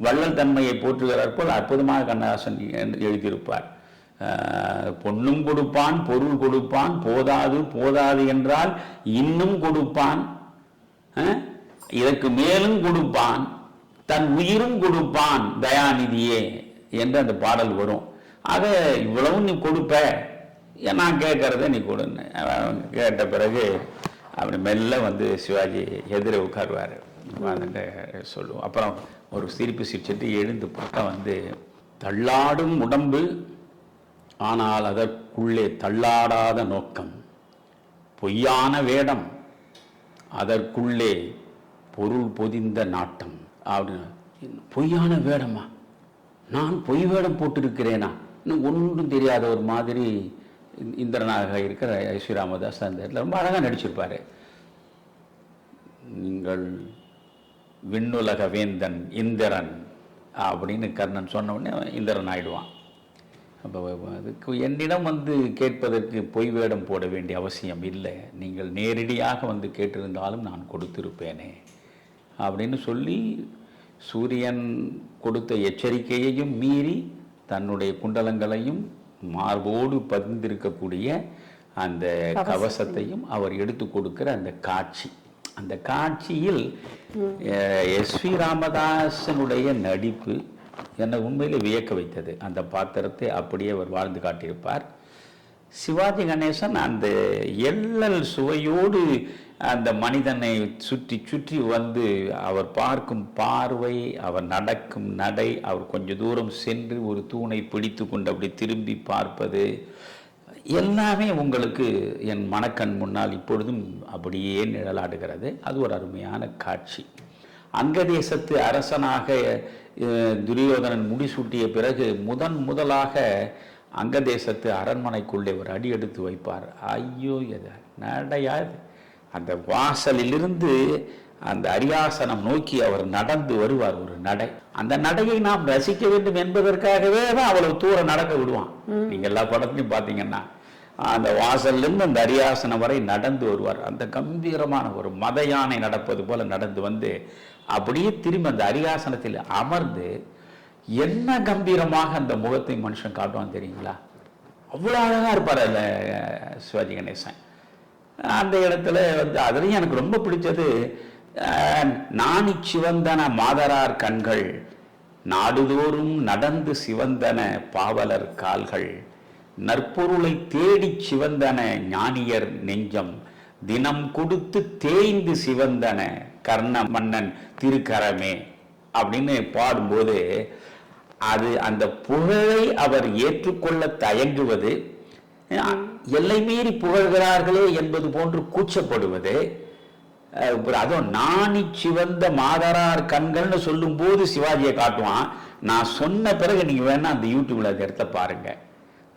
வள்ளல் தன்மையை போற்றுகிறார் போல் அற்புதமாக கண்ணதாசன் எழுதியிருப்பார். பொன்னும் கொடுப்பான், பொருள் கொடுப்பான், போதாது போதாது என்றால் இன்னும் கொடுப்பான், இதற்கு மேலும் கொடுப்பான், தன் உயிரும் கொடுப்பான் தயாநிதியே என்று அந்த பாடல் வரும். ஆக இவ்வளவு நீ கொடுப்ப, நான் கேட்கறத நீ கொடுன்னு கேட்ட பிறகு அப்படி மெல்ல சிவாஜி எதிர உட்காருவார். சொல்லுவோம். அப்புறம் ஒரு சிரிப்பு சிரிச்சுட்டு எழுந்து பார்த்தா தள்ளாடும் உடம்பு, ஆனால் அதற்குள்ளே தள்ளாடாத நோக்கம், பொய்யான வேடம், அதற்குள்ளே பொருள் பொதிந்த நாட்டம். அப்படின்னு பொய்யான வேடமா? நான் பொய் வேடம் போட்டிருக்கிறேனா? இன்னும் ஒன்றும் தெரியாத ஒரு மாதிரி இந்திரனாக இருக்கிற எஸ்.வி. ராமதாஸ் அந்த இடத்துல ரொம்ப அழகாக நடிச்சிருப்பாரு. நீங்கள் விண்ணுலக வேந்தன் இந்திரன் அப்படின்னு கர்ணன் சொன்ன உடனே இந்திரன் ஆயிடுவான். அப்போ அதுக்கு என்னிடம் கேட்பதற்கு பொய் வேடம் போட வேண்டிய அவசியம் இல்லை, நீங்கள் நேரடியாக கேட்டிருந்தாலும் நான் கொடுத்திருப்பேனே அப்படின்னு சொல்லி சூரியன் கொடுத்த எச்சரிக்கையையும் மீறி தன்னுடைய குண்டலங்களையும் மார்போடு பதிந்திருக்கக்கூடிய அந்த கவசத்தையும் அவர் எடுத்து கொடுக்கிற அந்த காட்சி, அந்த காட்சியில் எஸ்.வி. ராமதாசனுடைய நடிப்பு என்னை உண்மையிலே வியக்க வைத்தது. அந்த பாத்திரத்தை அப்படியே அவர் வாழ்ந்து காட்டியிருப்பார். சிவாஜி கணேசன் அந்த எள்ளல் சுவையோடு அந்த மனிதனை சுற்றி சுற்றி அவர் பார்க்கும் பார்வை, அவர் நடக்கும் நடை, அவர் கொஞ்சம் தூரம் சென்று ஒரு தூணை பிடித்து கொண்டு அப்படி திரும்பி பார்ப்பது எல்லாமே உங்களுக்கு என் மனக்கண் முன்னால் இப்பொழுதும் அப்படியே நிழலாடுகிறது. அது ஒரு அருமையான காட்சி. அங்கதேசத்து அரசனாக துரியோதனன் முடிசூட்டிய பிறகு முதலாக அங்கதேசத்து அரண்மனைக்குள்ளே ஒரு அடி எடுத்து வைப்பார். ஐயோ, எது நடையாது! அந்த வாசலிலிருந்து அந்த அரியாசனம் நோக்கி அவர் நடந்து வருவார். ஒரு நடை, அந்த நடையை நாம் ரசிக்க வேண்டும் என்பதற்காகவே தான் அவ்வளவு தூரம் நடக்க விடுவான். நீங்க எல்லா படத்துலையும் பார்த்தீங்கன்னா அந்த வாசலிருந்து அந்த அரியாசனம் வரை நடந்து வருவார். அந்த கம்பீரமான ஒரு மத யானை நடப்பது போல நடந்து அப்படியே திரும்பி அந்த அரியாசனத்தில் அமர்ந்து என்ன கம்பீரமாக அந்த முகத்தை மனுஷன் காட்டுவான் தெரியுங்களா? அவ்வளோ அழகா இருப்பார் அல்ல சிவாஜி கணேசன். அந்த இடத்துல அதுலேயும் எனக்கு ரொம்ப பிடிச்சது, நாணி சிவந்தன மாதரார் கண்கள், நாடுதோறும் நடந்து சிவந்தன பாவலர் கால்கள், நற்பொருளை தேடி சிவந்தன ஞானியர் நெஞ்சம், தினம் கொடுத்து தேய்ந்து சிவந்தன கர்ண மன்னன் திருக்கரமே அப்படின்னு பாடும்போது அது அந்த புகழை அவர் ஏற்றுக்கொள்ள தயங்குவது, எல்லை மீறி புகழ்கிறார்களே என்பது போன்று கூச்சப்படுவது, அதுவும் நாணி சிவந்த மாதரார் கண்கள்னு சொல்லும் போது சிவாஜியை காட்டுவான். நான் சொன்ன பிறகு நீங்க வேணா அந்த யூடியூப்ல அந்த இடத்த பாருங்க.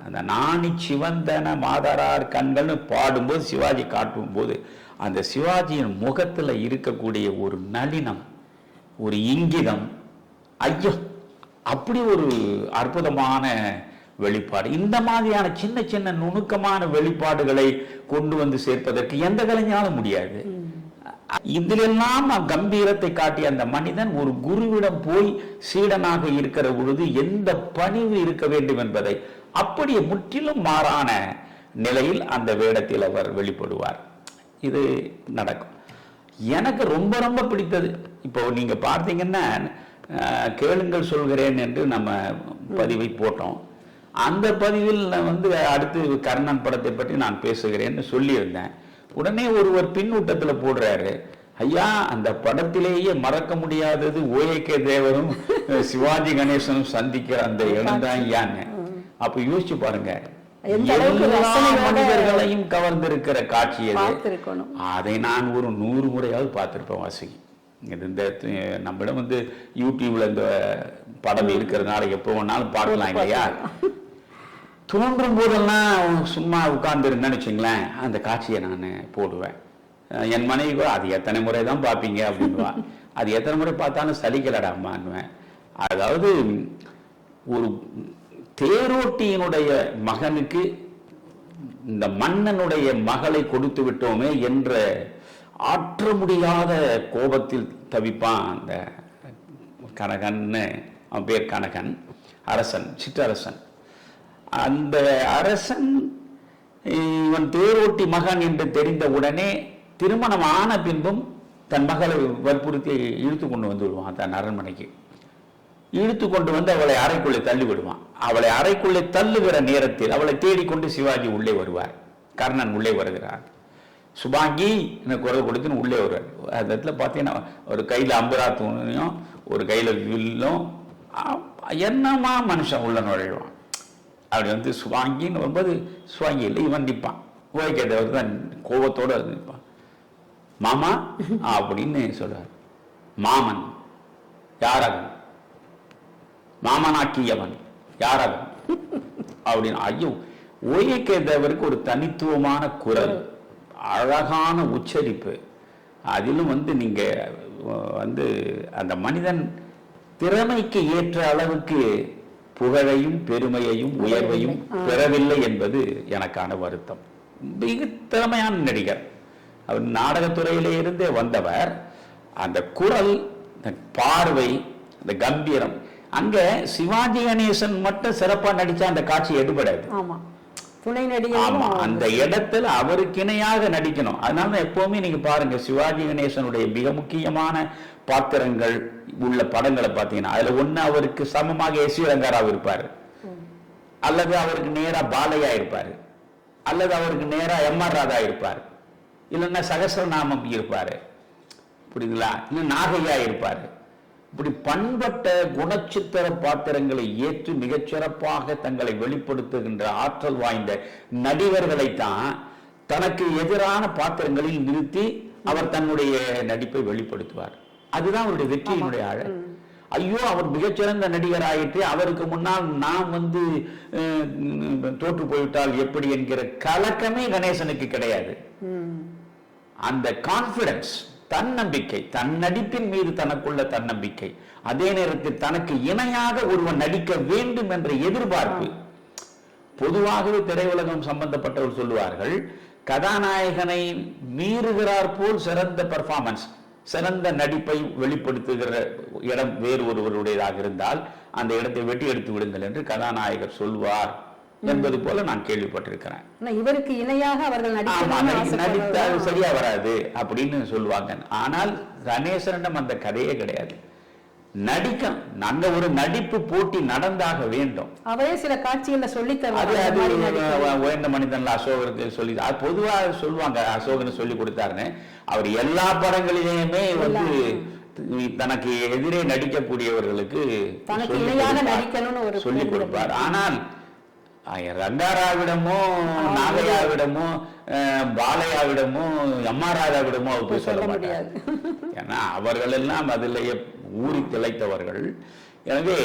அந்த நாணி சிவந்தன மாதரார் கண்கள்னு பாடும்போது சிவாஜி காட்டும் போது அந்த சிவாஜியின் முகத்துல இருக்கக்கூடிய ஒரு நளினம், ஒரு இங்கிதம், ஐயோ அப்படி ஒரு அற்புதமான வெளிப்பாடு. இந்த மாதிரியான சின்ன சின்ன நுணுக்கமான வெளிப்பாடுகளை கொண்டு வந்து சேர்ப்பதற்கு எந்த கலைஞராலும் முடியாது. இதிலெல்லாம் கம்பீரத்தை காட்டிய அந்த மனிதன் ஒரு குருவிடம் போய் சீடனாக இருக்கிற பொழுது எந்த பணிவு இருக்க வேண்டும் என்பதை அப்படியே முற்றிலும் மாறான நிலையில் அந்த வேடத்தில் அவர் வெளிப்படுவார். இது நடக்கும். எனக்கு ரொம்ப ரொம்ப பிடித்தது, இப்போ நீங்க பார்த்தீங்கன்னா கேளுங்கள் சொல்கிறேன் என்று நம்ம பதிவை போட்டோம். அந்த பதிவில் வந்து அடுத்து கர்ணன் படத்தை பற்றி நான் பேசுகிறேன்னு சொல்லியிருந்தேன். உடனே ஒருவர் பின்னூட்டத்தில் போடுறாரு, ஐயா அந்த படத்திலேயே மறக்க முடியாதது ஓஏகே தேவரும் சிவாஜி கணேசனும் சந்திக்கிற அந்த இடம் தான் ஐயான்னு. அப்ப யோசிச்சு பாருங்க, மனிதர்களையும் கவர்ந்திருக்கிற காட்சி அது. அதை நான் ஒரு 100 முறையாவது பார்த்திருப்பேன் வாசுகி. இந்த நம்மிடம் வந்து யூடியூப்ல இந்த படம் இருக்கிறதுனால எப்போ வேணாலும் பார்க்கலாம் இல்லையா. தோன்றும் போதெல்லாம் சும்மா உட்கார்ந்து இருந்தேன்னு வச்சுங்களேன், அந்த காட்சியை நான் போடுவேன். என் மனைவி அது எத்தனை முறை தான் பார்ப்பீங்க அப்படின்வா. அது எத்தனை முறை பார்த்தாலும் சலிக்கலடாமான்னுவேன். அதாவது ஒரு தேரோட்டியினுடைய மகனுக்கு இந்த மன்னனுடைய மகளை கொடுத்து விட்டோமே என்ற ஆற்ற முடியாத கோபத்தில் தவிப்பான் அந்த கனகன்னு. அவன் பேர் கனகன், அரசன், சிற்றரசன். அந்த அரசன் இவன் தேரோட்டி மகன் என்று தெரிந்த உடனே திருமணம் ஆன பின்பும் தன் மகளை வற்புறுத்தி இழுத்து கொண்டு வந்து விடுவான். தன் அரண்மனைக்கு இழுத்து கொண்டு வந்து அவளை அறைக்குள்ளே தள்ளி விடுவான். அவளை அறைக்குள்ளே தள்ளுகிற நேரத்தில் அவளை தேடிக்கொண்டு சிவாஜி உள்ளே வருவார். கர்ணன் உள்ளே வருகிறார். சுபாங்கி எனக்கு குரல் கொடுத்துன்னு உள்ளே வருவார். அந்த இடத்துல பார்த்தீங்கன்னா ஒரு கையில் அம்பரா தூணையும் ஒரு கையில் வில்லும், என்னமா மனுஷன் உள்ள நுழைவான். அப்படி வந்து சுவாங்கின்னு வரும்போது சுவாங்கி இல்லை, இவன் நிற்பான். ஓய்கேதவர் தான் கோபத்தோடு நிற்பான். மாமா அப்படின்னு சொல்றார். மாமன் யாரவன், மாமனாக்கியவன் யாரவன் அப்படின்னு. ஐயோ, ஓய்கேதவருக்கு ஒரு தனித்துவமான குரல், அழகான உச்சரிப்பு. அதிலும் வந்து நீங்க வந்து அந்த மனிதன் திறமைக்கு ஏற்ற அளவுக்கு புகழையும் பெருமையையும் உயர்வையும் பெறவில்லை என்பது எனக்கான வருத்தம். மிக திறமையான நடிகர் அவர், நாடகத்துறையிலே இருந்தே வந்தவர். அந்த குரல், அந்த பார்வை, அந்த கம்பீரம். அங்க சிவாஜி கணேசன் மட்டும் சிறப்பா நடிச்சா அந்த காட்சி எடுபடாது. அந்த இடத்துல அவருக்கு இணையாக நடிக்கணும். அதனால எப்பவுமே நீங்க பாருங்க, சிவாஜி கணேசனுடைய மிக முக்கியமான பாத்திரங்கள் உள்ள படங்களை பார்த்தீங்கன்னா அதுல ஒண்ணு அவருக்கு சமமாக எஸ் வி ரங்கராவ் இருப்பாரு, அல்லது அவருக்கு நேரா பாலையா இருப்பாரு, அல்லது அவருக்கு நேரா எம் ஆர் ராதா இருப்பார், இல்லைன்னா சகஸ்ரநாமம் இருப்பாரு, புரியுதுங்களா, இல்ல நாகையா இருப்பாரு. இப்படி பண்பட்ட குணச்சித்திர பாத்திரங்களை ஏற்று மிகச்சிறப்பாக தங்களை வெளிப்படுத்துகின்ற ஆற்றல் வாய்ந்த நடிகர்களைத்தான் தனக்கு எதிரான பாத்திரங்களில் நிறுத்தி அவர் தன்னுடைய நடிப்பை வெளிப்படுத்துவார். அதுதான் அவருடைய வெற்றியினுடைய ஆழம். ஐயோ, அவர் மிகச்சிறந்த நடிகர் ஆயிட்டு அவருக்கு முன்னால் நாம் வந்து தோற்று போய்விட்டால் எப்படி என்கிற கலக்கமே கணேசனுக்கு கிடையாது. அந்த கான்பிடன்ஸ், தன்னம்பிக்கை, தன் நடிப்பின் மீது தனக்குள்ள தன்னம்பிக்கை, அதே நேரத்தில் தனக்கு இணையாக ஒருவன் நடிக்க வேண்டும் என்ற எதிர்பார்ப்பு. பொதுவாகவே திரையுலகம் சம்பந்தப்பட்டவர் சொல்லுவார்கள், கதாநாயகனை மீறுகிறார் போல் சிறந்த பெர்ஃபார்மன்ஸ், சிறந்த நடிப்பை வெளிப்படுத்துகிற இடம் வேறு ஒருவருடையதாக இருந்தால் அந்த இடத்தை வெட்டி எடுத்து விடுங்கள் என்று கதாநாயகர் சொல்வார் என்பது போல நான் கேள்விப்பட்டிருக்கிறேன். இவருக்கு இணையாக அவர்கள் நடித்தால் சரியா வராது அப்படின்னு சொல்லுவாங்க. ஆனால் கணேசனிடம் அந்த கதையே கிடையாது. நடிக்கும், நாங்க ஒரு நடிப்பு போட்டி நடந்தாக வேண்டும். அவரே சில காட்சிகளை சொல்லி உயர்ந்த மனிதன்ல அசோகருக்கு சொல்லி, பொதுவாக சொல்லுவாங்க அசோகன் சொல்லி கொடுத்தாருன்னு. அவர் எல்லா படங்களிலேயுமே வந்து தனக்கு எதிரே நடிக்கக்கூடியவர்களுக்கு தனக்கு இணையாக நடிக்கணும்னு சொல்லிக் கொடுப்பார். ஆனால் ரங்காராவிடமோ நாகையாவிடமோ பாலையாவிடமோ அம்மாராவிடமோ அவர் போய் சொல்ல முடியாது. ஏன்னா அவர்கள் எல்லாம் அதிலேயே ஊறி திளைத்தவர்கள். எனவே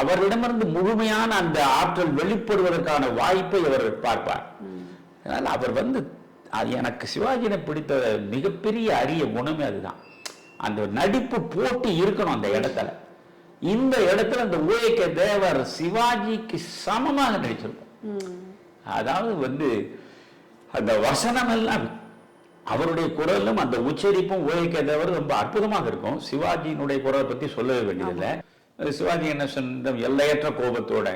அவர்களிடமிருந்து முழுமையான அந்த ஆற்றல் வெளிப்படுவதற்கான வாய்ப்பை அவர் பார்ப்பார். அதனால் அவர் எனக்கு சிவாஜியை பிடித்த மிகப்பெரிய அரிய குணமே அதுதான். அந்த நடிப்பு போட்டி இருக்கணும் அந்த இடத்துல. இந்த இடத்துல அந்த ஓஏகே தேவர் சிவாஜிக்கு சமமாக நடிச்சிருக்கும். அதாவது அந்த வசனம் எல்லாம் அவருடைய குரலும் அந்த உச்சரிப்பும் ஓஏகே தேவர் ரொம்ப அற்புதமாக இருக்கும். சிவாஜியினுடைய குரலை பத்தி சொல்லவே வேண்டியதில்லை. சிவாஜி என்ன சொன்ன எல்லையற்ற கோபத்தோட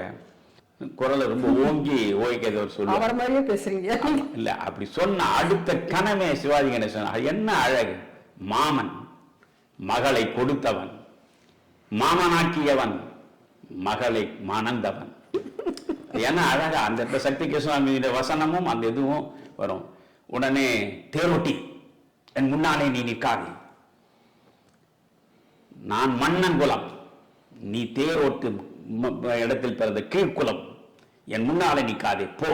குரலை ரொம்ப ஓங்கி ஓஏகே தேவர் சொல்லுவார். இல்ல அப்படி சொன்ன அடுத்த கணமே சிவாஜி கணேசன் என்ன அழகு! மாமன் மகளை கொடுத்தவன், மாமனாக்கியவன் மகளை மணந்தவன். ஏன்னா அழகா அந்த சக்தி கிருஷ்ணாமியுடைய வசனமும் அந்த இதுவும் வரும். உடனே தேரோட்டி என் முன்னாலே நீ நிற்காதே, நான் மன்னன் குலம், நீ தேரோட்டு இடத்தில் பிறந்த கீழ்குலம், என் முன்னாலே நிற்காதே போ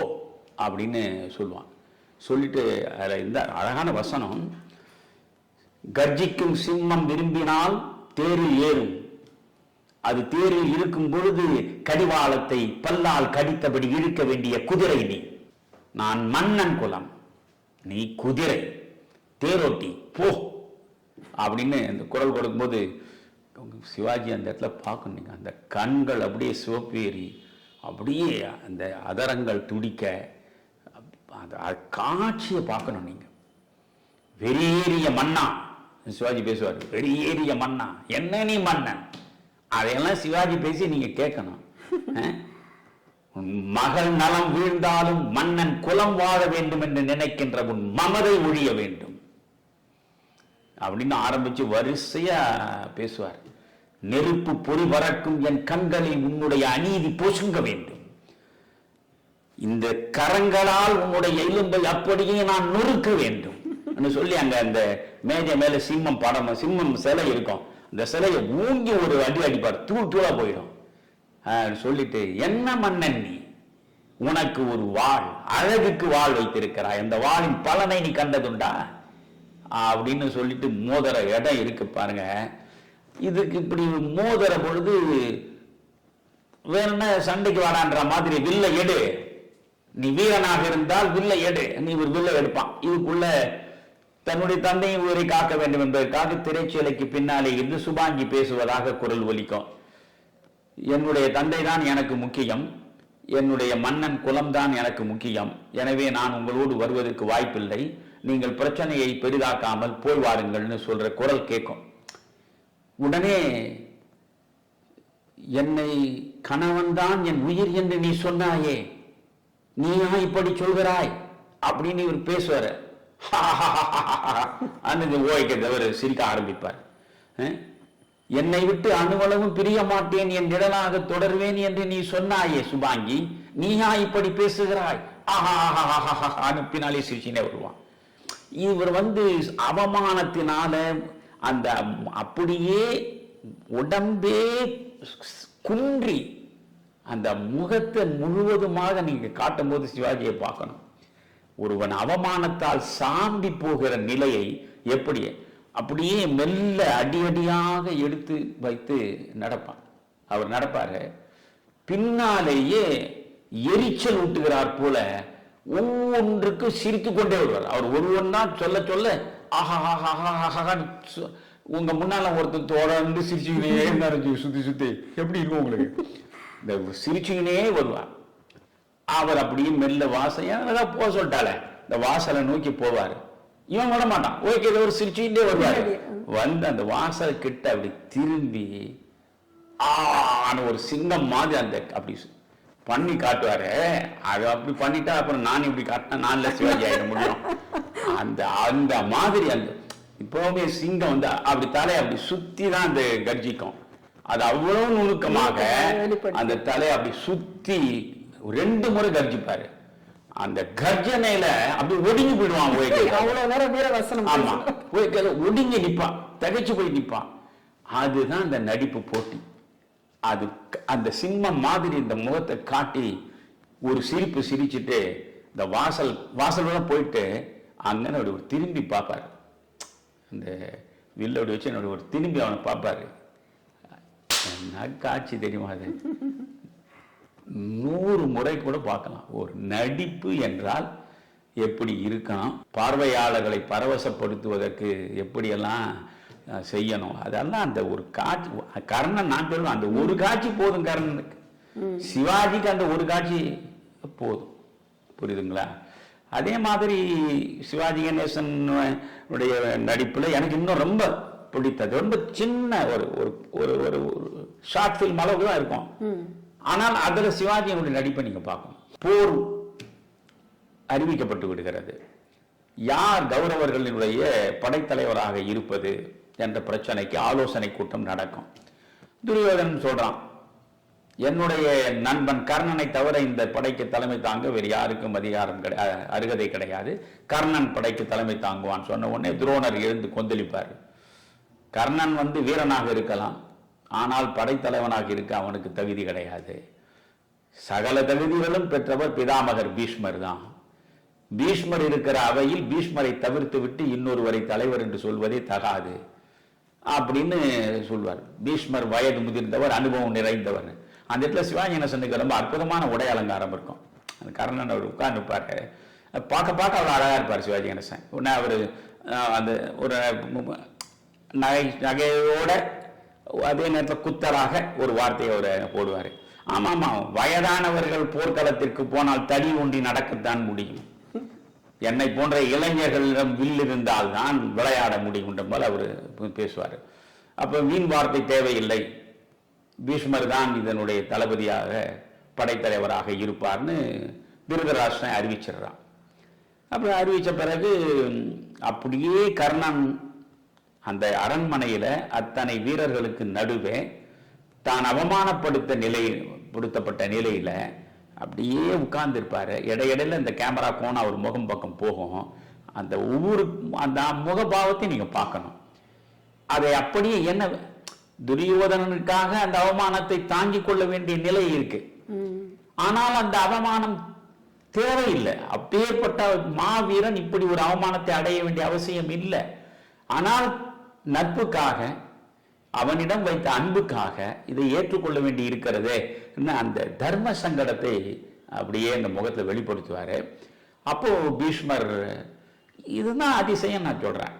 அப்படின்னு சொல்லுவான். சொல்லிட்டு அதில் இந்த அழகான வசனம், கர்ஜிக்கும் சிம்மம் விரும்பினால் தேரில் ஏறும், அது தேரில் இருக்கும் பொழுது கடிவாளத்தை பல்லால் கடித்தபடி இழுக்க வேண்டிய குதிரை நீ, நான் மன்னன் குலம், நீ குதிரை, தேரோட்டி போ அப்படின்னு அந்த குரல் கொடுக்கும்போது சிவாஜி அந்த இடத்துல பார்க்கணும். நீங்க அந்த கண்கள் அப்படியே சிவப்பேறி அப்படியே அந்த அதரங்கள் துடிக்க அந்த காட்சியை பார்க்கணும். நீங்க வெறியேறிய மன்னா, சிவாஜி பேசுவார், வெறியேறிய மன்னா, என்ன நீ மன்னன், அதையெல்லாம் சிவாஜி பேசி நீங்க கேட்கணும். மகள் நலம் வீழ்ந்தாலும் மன்னன் குலம் வாழ வேண்டும் என்று நினைக்கின்ற உன் மமதை ஒழிய வேண்டும் அப்படின்னு ஆரம்பிச்சு வரிசையா பேசுவார். நெருப்பு பொறி பறக்கும் என் கண்களில் உன்னுடைய அநீதி பொசுங்க வேண்டும், இந்த கரங்களால் உன்னுடைய எலும்பை அப்படியே நான் நொறுக்க வேண்டும் சொல்லி அங்க அந்த மேஜை மேல சிம்மம் படம், சிம்மம் சிலை இருக்கும், அந்த சிலையை ஊங்கி ஒரு அடி அடிப்பார், தூள் தூளா போயிடும். சொல்லிட்டு என்ன மன்னன் நீ, உனக்கு ஒரு வாள், அழகுக்கு வாள் வைத்திருக்கிறாய், அந்த வாளின் பலனை நீ கண்டதுண்டா அப்படின்னு சொல்லிட்டு மோதிர இடம் இருக்கு பாருங்க. இதுக்கு இப்படி மோதிர பொழுது வேணும்னா சண்டைக்கு வாடான்ற மாதிரி வில்ல எடு, நீ வீரனாக இருந்தால் வில்ல எடு, நீ ஒரு வில்ல எடுப்பான். இதுக்குள்ள தன்னுடைய தந்தையின் உயிரை காக்க வேண்டும் என்பதற்காக திரைச்சீலைக்கு பின்னாலே இருந்து சுபாங்கி பேசுவதாக குரல் ஒலிக்கும். என்னுடைய தந்தை தான் எனக்கு முக்கியம், என்னுடைய மன்னன் குலம்தான் எனக்கு முக்கியம், எனவே நான் உங்களோடு வருவதற்கு வாய்ப்பில்லை, நீங்கள் பிரச்சனையை பெரிதாக்காமல் போய் வாருங்கள்னு சொல்ற குரல் கேட்கும். உடனே என்னை கணவன் தான் என் உயிர் என்று நீ சொன்னாயே, நீயா இப்படி சொல்கிறாய் அப்படின்னு இவர் பேசுவார். ஓய்க்க தவிர சிரிக்க ஆரம்பிப்பார். என்னை விட்டு அணுவளவும் பிரிய மாட்டேன், என் நிழலாக தொடர்வேன் என்று நீ சொன்னாயே சுபாங்கி, நீயா இப்படி பேசுகிறாய், அனுப்பினாலே சிரிச்சினே வருவான். இவர் அவமானத்தினால அந்த அப்படியே உடம்பே குன்றி அந்த முகத்தை முழுவதுமாக நீங்க காட்டும் போது சிவாஜியை பார்க்கணும். ஒருவன் அவமானத்தால் சாம்பி போகிற நிலையை எப்படி அப்படியே மெல்ல அடியடியாக எடுத்து வைத்து நடப்பான். அவர் நடப்பாரு, பின்னாலேயே எரிச்சல் ஊட்டுகிறார் போல ஒவ்வொன்றுக்கு சிரித்து கொண்டே வருவார். அவர் ஒருவன் தான் சொல்ல சொல்ல ஆஹா உங்க முன்னால ஒருத்தர் தொடர்ந்து சிரிச்சுக்கினே சுத்தி சுத்தி எப்படி இருக்கும் உங்களுக்கு, இந்த சிரிச்சுக்கினே வருவார். அவர் அப்படியே மெல்ல வாசல் போக சொல்லிட்டால இந்த வாசலை நோக்கி போவாரு. இவன் விட மாட்டான், ஓகே ஒரு சிரிச்சுக்கிட்டே வருவாரு. அந்த வாசல் கிட்ட அப்படி திரும்பி ஒரு சிங்கம் மாதிரி அந்த அப்படி பண்ணி காட்டுவாரு. அது அப்படி பண்ணிட்டா அப்புறம் நான் இப்படி காட்டினா நான் சிவாஜி ஆயிட முடியும். அந்த அந்த மாதிரி அந்த இப்பவுமே சிங்கம் அப்படி தலையை அப்படி சுத்தி தான் அந்த கர்ஜிக்கும். அது அவ்வளவு நுணுக்கமாக அந்த தலையை அப்படி சுத்தி 2 முறை கர்ஜிப்பாரு. அந்த கர்ஜனையில அப்படி ஒடுங்கி போயிடுவான். ஆமா, ஒடுங்கி நிப்பான், தகைச்சு போய் நிப்பான். அதுதான் அந்த நடிப்பு போட்டி. அது அந்த சிம்மம் மாதிரி இந்த முகத்தை காட்டி ஒரு சிரிப்பு சிரிச்சுட்டு இந்த வாசலோட போயிட்டு அங்கே ஒரு திரும்பி பார்ப்பாரு, அந்த வில்லோடு வச்சு என்னோட ஒரு திரும்பி அவனை பார்ப்பாரு. என்ன காட்சி தெரியுமா? அது 100 முறை கூட பார்க்கலாம். ஒரு நடிப்பு என்றால் எப்படி இருக்கணும், பார்வையாளர்களை பரவசப்படுத்துவதற்கு எப்படியெல்லாம் செய்யணும், அதெல்லாம் அந்த ஒரு காட்சி. கர்ணன் நான் சொல்லுவேன், அந்த ஒரு காட்சி போதும் கர்ணனுக்கு. சிவாஜிக்கு அந்த ஒரு காட்சி போதும். புரியுதுங்களா? அதே மாதிரி சிவாஜி கணேசன் உடைய நடிப்புல எனக்கு இன்னும் ரொம்ப பிடித்தது, ரொம்ப சின்ன ஒரு ஷார்ட் ஃபில்ம் அளவுக்கு தான் இருக்கும். ஆனால் அதுல சிவாஜியினுடைய நடிப்பை நீங்க பார்க்கணும். போர் அறிவிக்கப்பட்டு விடுகிறது, யார் கௌரவர்களினுடைய படைத்தலைவராக இருப்பது என்ற பிரச்சனைக்கு ஆலோசனை கூட்டம் நடக்கும். துரியோதனன் சொல்றான், என்னுடைய நண்பன் கர்ணனை தவிர இந்த படைக்கு தலைமை தாங்க வேறு யாருக்கும் அதிகாரம் அருகதை கிடையாது, கர்ணன் படைக்கு தலைமை தாங்குவான். சொன்ன உடனே துரோணர் எழுந்து கொந்தளிப்பார். கர்ணன் வீரனாக இருக்கலாம், ஆனால் படைத்தலைவனாக இருக்க அவனுக்கு தகுதி கிடையாது. சகல தகுதிகளும் பெற்றவர் பிதாமகர் பீஷ்மர் தான். பீஷ்மர் இருக்கிற அவையில் பீஷ்மரை தவிர்த்து விட்டு இன்னொருவரை தலைவர் என்று சொல்வதே தகாது அப்படின்னு சொல்வார். பீஷ்மர் வயது முதிர்ந்தவர், அனுபவம் நிறைந்தவர். அந்த இடத்துல சிவாஜி கணேசனுக்கு ரொம்ப அற்புதமான உடை அலங்காரம் இருக்கும். அந்த கர்ணன் அவர் உட்கார்ந்து இருப்பாரு, பார்க்க அவ்வளோ அழகா இருப்பார் சிவாஜி கணேசன். உடனே அவர் அந்த ஒரு நகையோட அதே நேரத்தில் குத்தலாக ஒரு வார்த்தையை அவர் போடுவார். ஆமாம், வயதானவர்கள் போர்க்களத்திற்கு போனால் தடி ஒன்றி நடக்கத்தான் முடியும், என்னை போன்ற இளைஞர்களிடம் வில் இருந்தால் தான் விளையாட முடியும் போல அவர் பேசுவார். அப்போ வீண் வார்த்தை தேவையில்லை, பீஷ்மர் தான் இதனுடைய தளபதியாக படைத்தலைவராக இருப்பார்னு திருதராஷ்டிரன் அறிவிச்சிடுறான். அப்போ அறிவித்த பிறகு அப்படியே கர்ணன் அந்த அரண்மனையில அத்தனை வீரர்களுக்கு நடுவே தான் அவமானப்படுத்தப்பட்ட நிலையில அப்படியே உட்கார்ந்து இருப்பாரு. இடையிடையில இந்த கேமரா கோணம் அவர் முகம் பக்கம் போகும். அந்த ஒவ்வொரு அந்த முகபாவத்தை நீங்க பார்க்கணும். அதை அப்படியே என்ன துரியோதனனுக்காக அந்த அவமானத்தை தாங்கிக் கொள்ள வேண்டிய நிலை இருக்கு. ஆனால் அந்த அவமானம் தேவையில்லை. அப்பேற்பட்ட மாவீரன் இப்படி ஒரு அவமானத்தை அடைய வேண்டிய அவசியம் இல்லை. ஆனால் நட்புக்காக, அவனிடம் வைத்த அன்புக்காக இதை ஏற்றுக்கொள்ள வேண்டி இருக்கிறதே, அந்த தர்ம சங்கடத்தை அப்படியே அந்த முகத்தில் வெளிப்படுத்துவாரு. அப்போ பீஷ்மர், இதுதான் அதிசயம் நான் சொல்றேன்.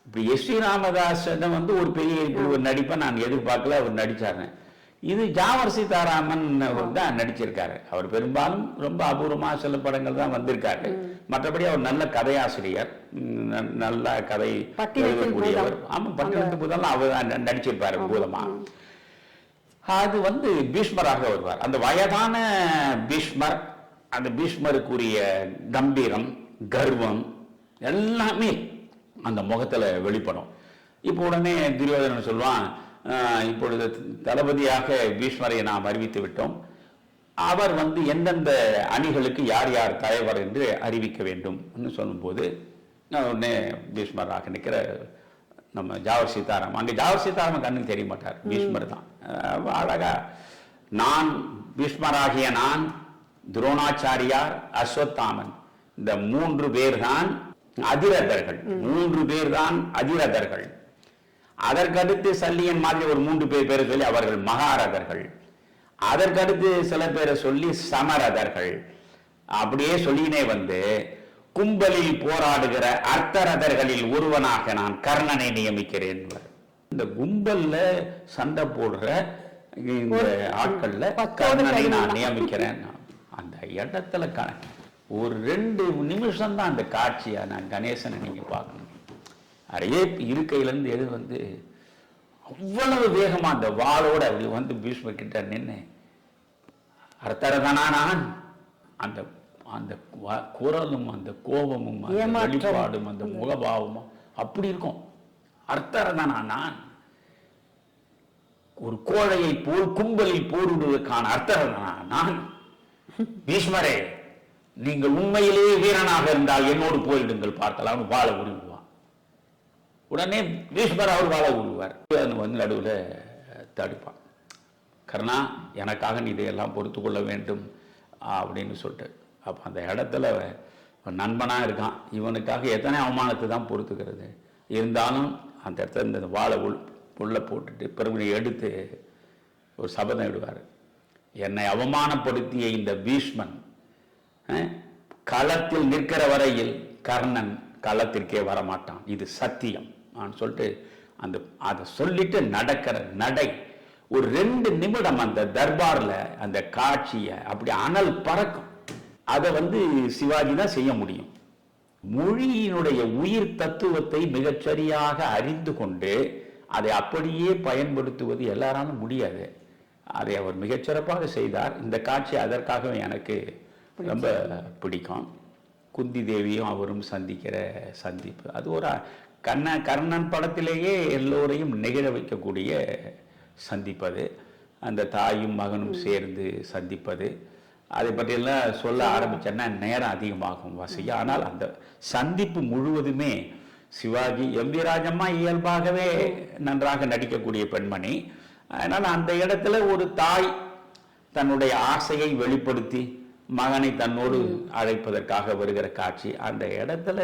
இப்படி எஸ்.வி. ராமதாஸிடம் ஒரு பெரிய ஒரு நடிப்பை நான் எதிர்பார்க்கல, அவர் நடிச்சாரு. இது ஜாவர் சீதாராமன் தான் நடிச்சிருக்காரு. அவர் பெரும்பாலும் ரொம்ப அபூர்வமா சில படங்கள் தான் வந்திருக்காரு. மற்றபடி அவர் நல்ல கதையாசிரியர், நல்ல கதை எழுதக்கூடியவர். ஆமா, பட்டினத்து பூதம் அவர் நடிச்சிருப்பாரு பூதமா. அது பீஷ்மராக வருவார். அந்த வயதான பீஷ்மர், அந்த பீஷ்மருக்குரிய கம்பீரம், கர்வம் எல்லாமே அந்த முகத்துல வெளிப்படும். இப்போ உடனே துரியோதனன் சொல்வான், இப்பொழுது தளபதியாக பீஷ்மரை நாம் அறிவித்து விட்டோம், அவர் எந்தெந்த அணிகளுக்கு யார் யார் தலைவர் என்று அறிவிக்க வேண்டும் சொல்லும்போது உடனே பீஷ்மராக நிற்கிற நம்ம ஜாவர் சீதாராமன், அங்கே ஜாவர் சீதாராமன் கண்ணுக்கு தெரிய மாட்டார், பீஷ்மர் தான் அழகா, நான் பீஷ்மராகிய நான், துரோணாச்சாரியார், அஸ்வத்தாமன், இந்த 3 பேர் தான் அதிரதர்கள். 3 பேர் தான் அதிரதர்கள். அதற்கடுத்து சல்லியன் மாதிரி ஒரு 3 பேரை சொல்லி அவர்கள் மகாரதர்கள். அதற்கடுத்து சில பேரை சொல்லி சமரதர்கள். அப்படியே சொல்லினே கும்பலில் போராடுகிற அர்த்தரதர்களில் ஒருவனாக நான் கர்ணனை நியமிக்கிறேன். இந்த கும்பல்ல சண்டை போடுற இந்த ஆட்கள்ல கர்ணனை நான் நியமிக்கிறேன். அந்த இடத்துல ஒரு 2 நிமிஷம் தான் அந்த காட்சியா நான் கணேசனை நீங்க பார்க்கணும். அறையே இருக்கையிலிருந்து எது அவ்வளவு வேகமா அந்த வாளோட அப்படி பீஷ்மர் கிட்ட நின்று, அர்த்தரதனா நான், அந்த அந்த குரலும் அந்த கோபமும் அந்த வெளிப்பாடும் அந்த முகபாவமும் அப்படி இருக்கும். அர்த்தரதனா நான், ஒரு கோழையை போல் கும்பலில் போரிடுவதற்கான அர்த்தரதனா நான். பீஷ்மரே, நீங்கள் உண்மையிலேயே வீரனாக இருந்தால் என்னோடு போரிடுங்கள் பார்க்கலாம். வாழ விரும்புவான். உடனே பீஷ்மர் அவர் வாழ விடுவார். வந்து நடுவில் தடுப்பான். கர்ணா, எனக்காக நீ இதையெல்லாம் பொறுத்து கொள்ள வேண்டும் அப்படின்னு சொல்லிட்டு. அப்போ அந்த இடத்துல நண்பனாக இருக்கான், இவனுக்காக எத்தனை அவமானத்தை தான் பொறுத்துக்கிறது. இருந்தாலும் அந்த இடத்துல இந்த வாழை உள்ள போட்டுட்டு பிறகு எடுத்து ஒரு சபதம் இடுவார். என்னை அவமானப்படுத்திய இந்த பீஷ்மன் களத்தில் நிற்கிற வரையில் கர்ணன் களத்திற்கே வரமாட்டான், இது சத்தியம் நான் சொல்லிட்டு அதை சொல்லிட்டு நடக்கிற நடை ஒரு 2 நிமிடம் அந்த தர்பார்ல அந்த காட்சியை அப்படி அனல் பறக்கும். அதை சிவாஜி தான் செய்ய முடியும். மொழியினுடைய உயிர் தத்துவத்தை மிகச்சரியாக அறிந்து கொண்டு அதை அப்படியே பயன்படுத்துவது எல்லாராலும் முடியாது. அதை அவர் மிகச்சிறப்பாக செய்தார். இந்த காட்சி அதற்காகவே எனக்கு ரொம்ப பிடிக்கும். குந்தி தேவியும் அவரும் சந்திக்கிற சந்திப்பு, அது ஒரு கர்ணன் படத்திலேயே எல்லோரையும் நெகிழ வைக்கக்கூடிய சந்திப்பது. அந்த தாயும் மகனும் சேர்ந்து சந்திப்பது, அதை பற்றியெல்லாம் சொல்ல ஆரம்பிச்சேன்னா நேரம் அதிகமாகும் வாசிக்க. ஆனால் அந்த சந்திப்பு முழுவதுமே சிவாஜி, எம்.வி. ராஜம்மா இயல்பாகவே நன்றாக நடிக்கக்கூடிய பெண்மணி. அதனால் அந்த இடத்துல ஒரு தாய் தன்னுடைய ஆசையை வெளிப்படுத்தி மகனை தன்னோடு அழைப்பதற்காக வருகிற காட்சி, அந்த இடத்துல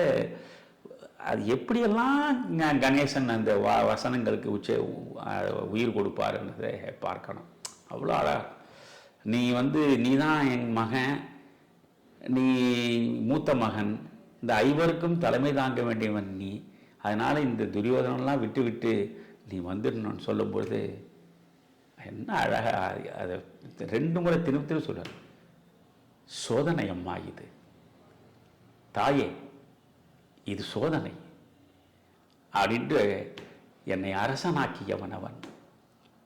அது எப்படியெல்லாம் கணேசன் அந்த வசனங்களுக்கு உயிர் கொடுப்பாருன்றதை பார்க்கணும். அவ்வளோ அழகா, நீ தான் என் மகன், நீ மூத்த மகன், இந்த 5வருக்கும் தலைமை தாங்க வேண்டியவன் நீ, அதனால் இந்த துரியோதனெல்லாம் விட்டு விட்டு நீ வந்துடணும்னு சொல்லும்போது என்ன அழகா அதை 2 முறை திரும்ப சொல்கிறார். சோதனை அம்மா இது, தாயே இது சோதனை அப்படின்ட்டு என்னை அரசனாக்கியவன் அவன்,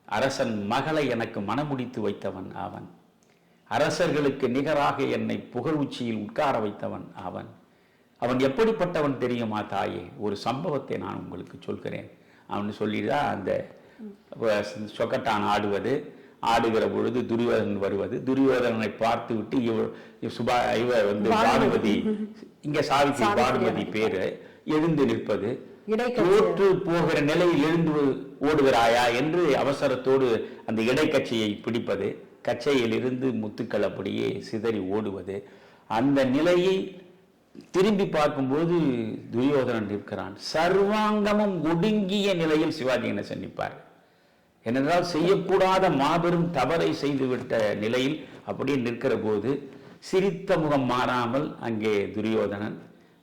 அரசன் மகளை எனக்கு மனமுடித்து வைத்தவன் அவன், அரசர்களுக்கு நிகராக என்னை புகழ் உச்சியில் உட்கார வைத்தவன் அவன். அவன் எப்படிப்பட்டவன் தெரியுமா தாயே? ஒரு சம்பவத்தை நான் உங்களுக்கு சொல்கிறேன் அவன் சொல்லிதான் அந்த சொக்கட்டான் ஆடுகிற பொழுது துரியோதனன் வருவது, துரியோதனனை பார்த்து விட்டு பானுமதி, இங்க சாவித்திரி பானுமதி பேரு எழுந்து நிற்பது, தோற்று போகிற நிலையில் எழுந்து ஓடுகிறாயா என்று அவசரத்தோடு அந்த இடைக்கட்சியை பிடிப்பது, கச்சையில் இருந்து முத்துக்கள் அப்படியே சிதறி ஓடுவது, அந்த நிலையை திரும்பி பார்க்கும்போது துரியோதனன் நிற்கிறான். சர்வாங்கமும் ஒடுங்கிய நிலையில் சிவாஜி கணேசன் நிற்பார். ஏனென்றால் செய்யக்கூடாத மாபெரும் தவறை செய்துவிட்ட நிலையில் அப்படியே நிற்கிற போது சிரித்த முகம் மாறாமல் அங்கே துரியோதனன்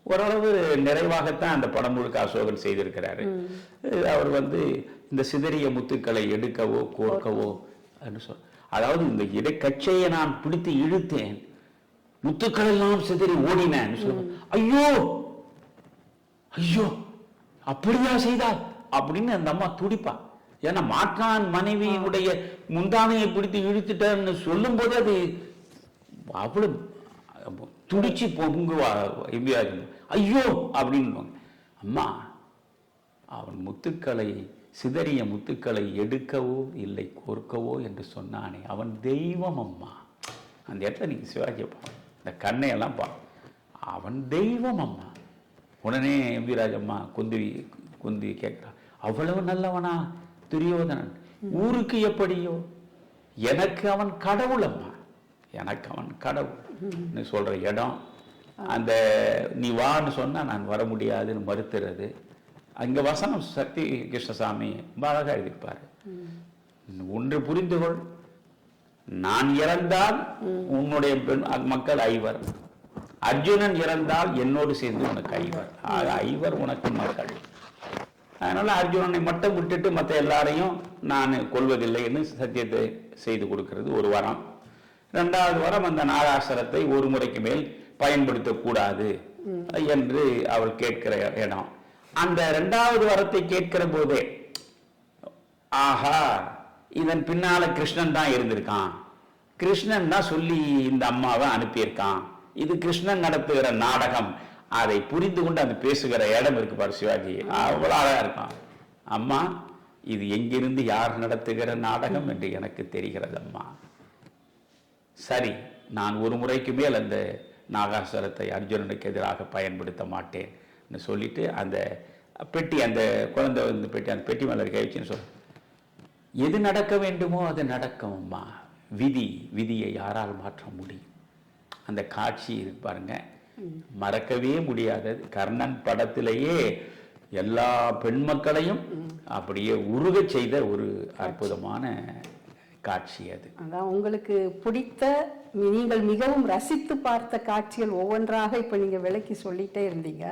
ஓரளவு நிறைவாகத்தான் அந்த படம் முழுக்க அசோகன் செய்திருக்கிறாரு. அவர் இந்த சிதறிய முத்துக்களை எடுக்கவோ கோர்க்கவோ அதாவது இந்த இடைக்கச்சையை நான் பிடித்து இழுத்தேன், முத்துக்கள் எல்லாம் சிதறி ஓடினேன் சொல்லுவேன். ஐயோ ஐயோ அப்படியா செய்தார் அப்படின்னு அந்த அம்மா துடிப்பா. ஏன்னா மாற்றான் மனைவியினுடைய முந்தானையை பிடித்து இழுத்துட்டேன்னு சொல்லும் போது அது அவ்வளவு துடிச்சு பொங்குவா. ஐயோ அப்படின்னு அம்மா, அவன் முத்துக்களை சிதறிய முத்துக்களை எடுக்கவோ இல்லை கோர்க்கவோ என்று சொன்னானே, அவன் தெய்வம் அம்மா. அந்த இடத்துல நீங்க சிவாஜியை இந்த கண்ணையெல்லாம் அவன் தெய்வம் அம்மா. உடனே எம்.வி. ராஜம்மா குந்தி கேட்கிறா, அவ்வளவு நல்லவனா துரியோதனன்? ஊருக்கு எப்படியோ, எனக்கு அவன் கடவுள் அம்மா, எனக்கு அவன் கடவுள் சொல்ற இடம். அந்த நீ வான்னு சொன்னா நான் வர முடியாதுன்னு மறுத்துறது. அங்க வசனம் சக்தி கிருஷ்ணசாமி அழகா எழுதியிருப்பாரு. ஒன்று புரிந்துகொள், நான் இறந்தால் உன்னுடைய மக்கள் 5, அர்ஜுனன் இறந்தால் என்னோடு சேர்ந்து உனக்கு 5 உனக்கு மக்கள். அதனால அர்ஜுனனை மட்டும் விட்டுட்டு மற்ற எல்லாரையும் நான் கொள்வதில்லைன்னு சத்தியத்தை செய்து கொடுக்கிறது ஒரு வரம். 2வது வரம், அந்த நாகாசுரத்தை ஒரு முறைக்கு மேல் பயன்படுத்தக்கூடாது என்று அவள் கேட்கிற இடம். அந்த 2வது வரத்தை கேட்கிற போதே ஆஹா, இதன் பின்னால கிருஷ்ணன் தான் இருந்திருக்கான், கிருஷ்ணன் தான் சொல்லி இந்த அம்மாவை அனுப்பியிருக்கான், இது கிருஷ்ணன் நடத்துகிற நாடகம், அதை புரிந்து கொண்டு அது பேசுகிற இடம் இருக்கு பாரு சிவாஜி, அவ்வளவு அழகா இருக்கான். அம்மா, இது எங்கிருந்து யார் நடத்துகிற நாடகம் என்று எனக்கு தெரிகிறது அம்மா. சரி, நான் ஒரு முறைக்கு மேல் அந்த நாகாசுரத்தை அர்ஜுனனுக்கு எதிராக பயன்படுத்த மாட்டேன் சொல்லிட்டு அந்த பெட்டி, அந்த குழந்தை வந்து பெட்டி, அந்த பெட்டி மேலே கை வச்சுன்னு சொல்ல, எது நடக்க வேண்டுமோ அது நடக்கும்மா, விதியை யாரால் மாற்ற முடியும். அந்த காட்சி இருக்கு பாருங்க, மறக்கவே முடியாதது. கர்ணன் படத்திலேயே எல்லா பெண் மக்களையும் அப்படியே உருக செய்த ஒரு அற்புதமான காட்சி அது. அதான் உங்களுக்கு பிடித்த, நீங்கள் மிகவும் ரசித்து பார்த்த காட்சிகள் ஒவ்வொன்றாக இப்ப நீங்க விளக்கி சொல்லிட்டே இருந்தீங்க.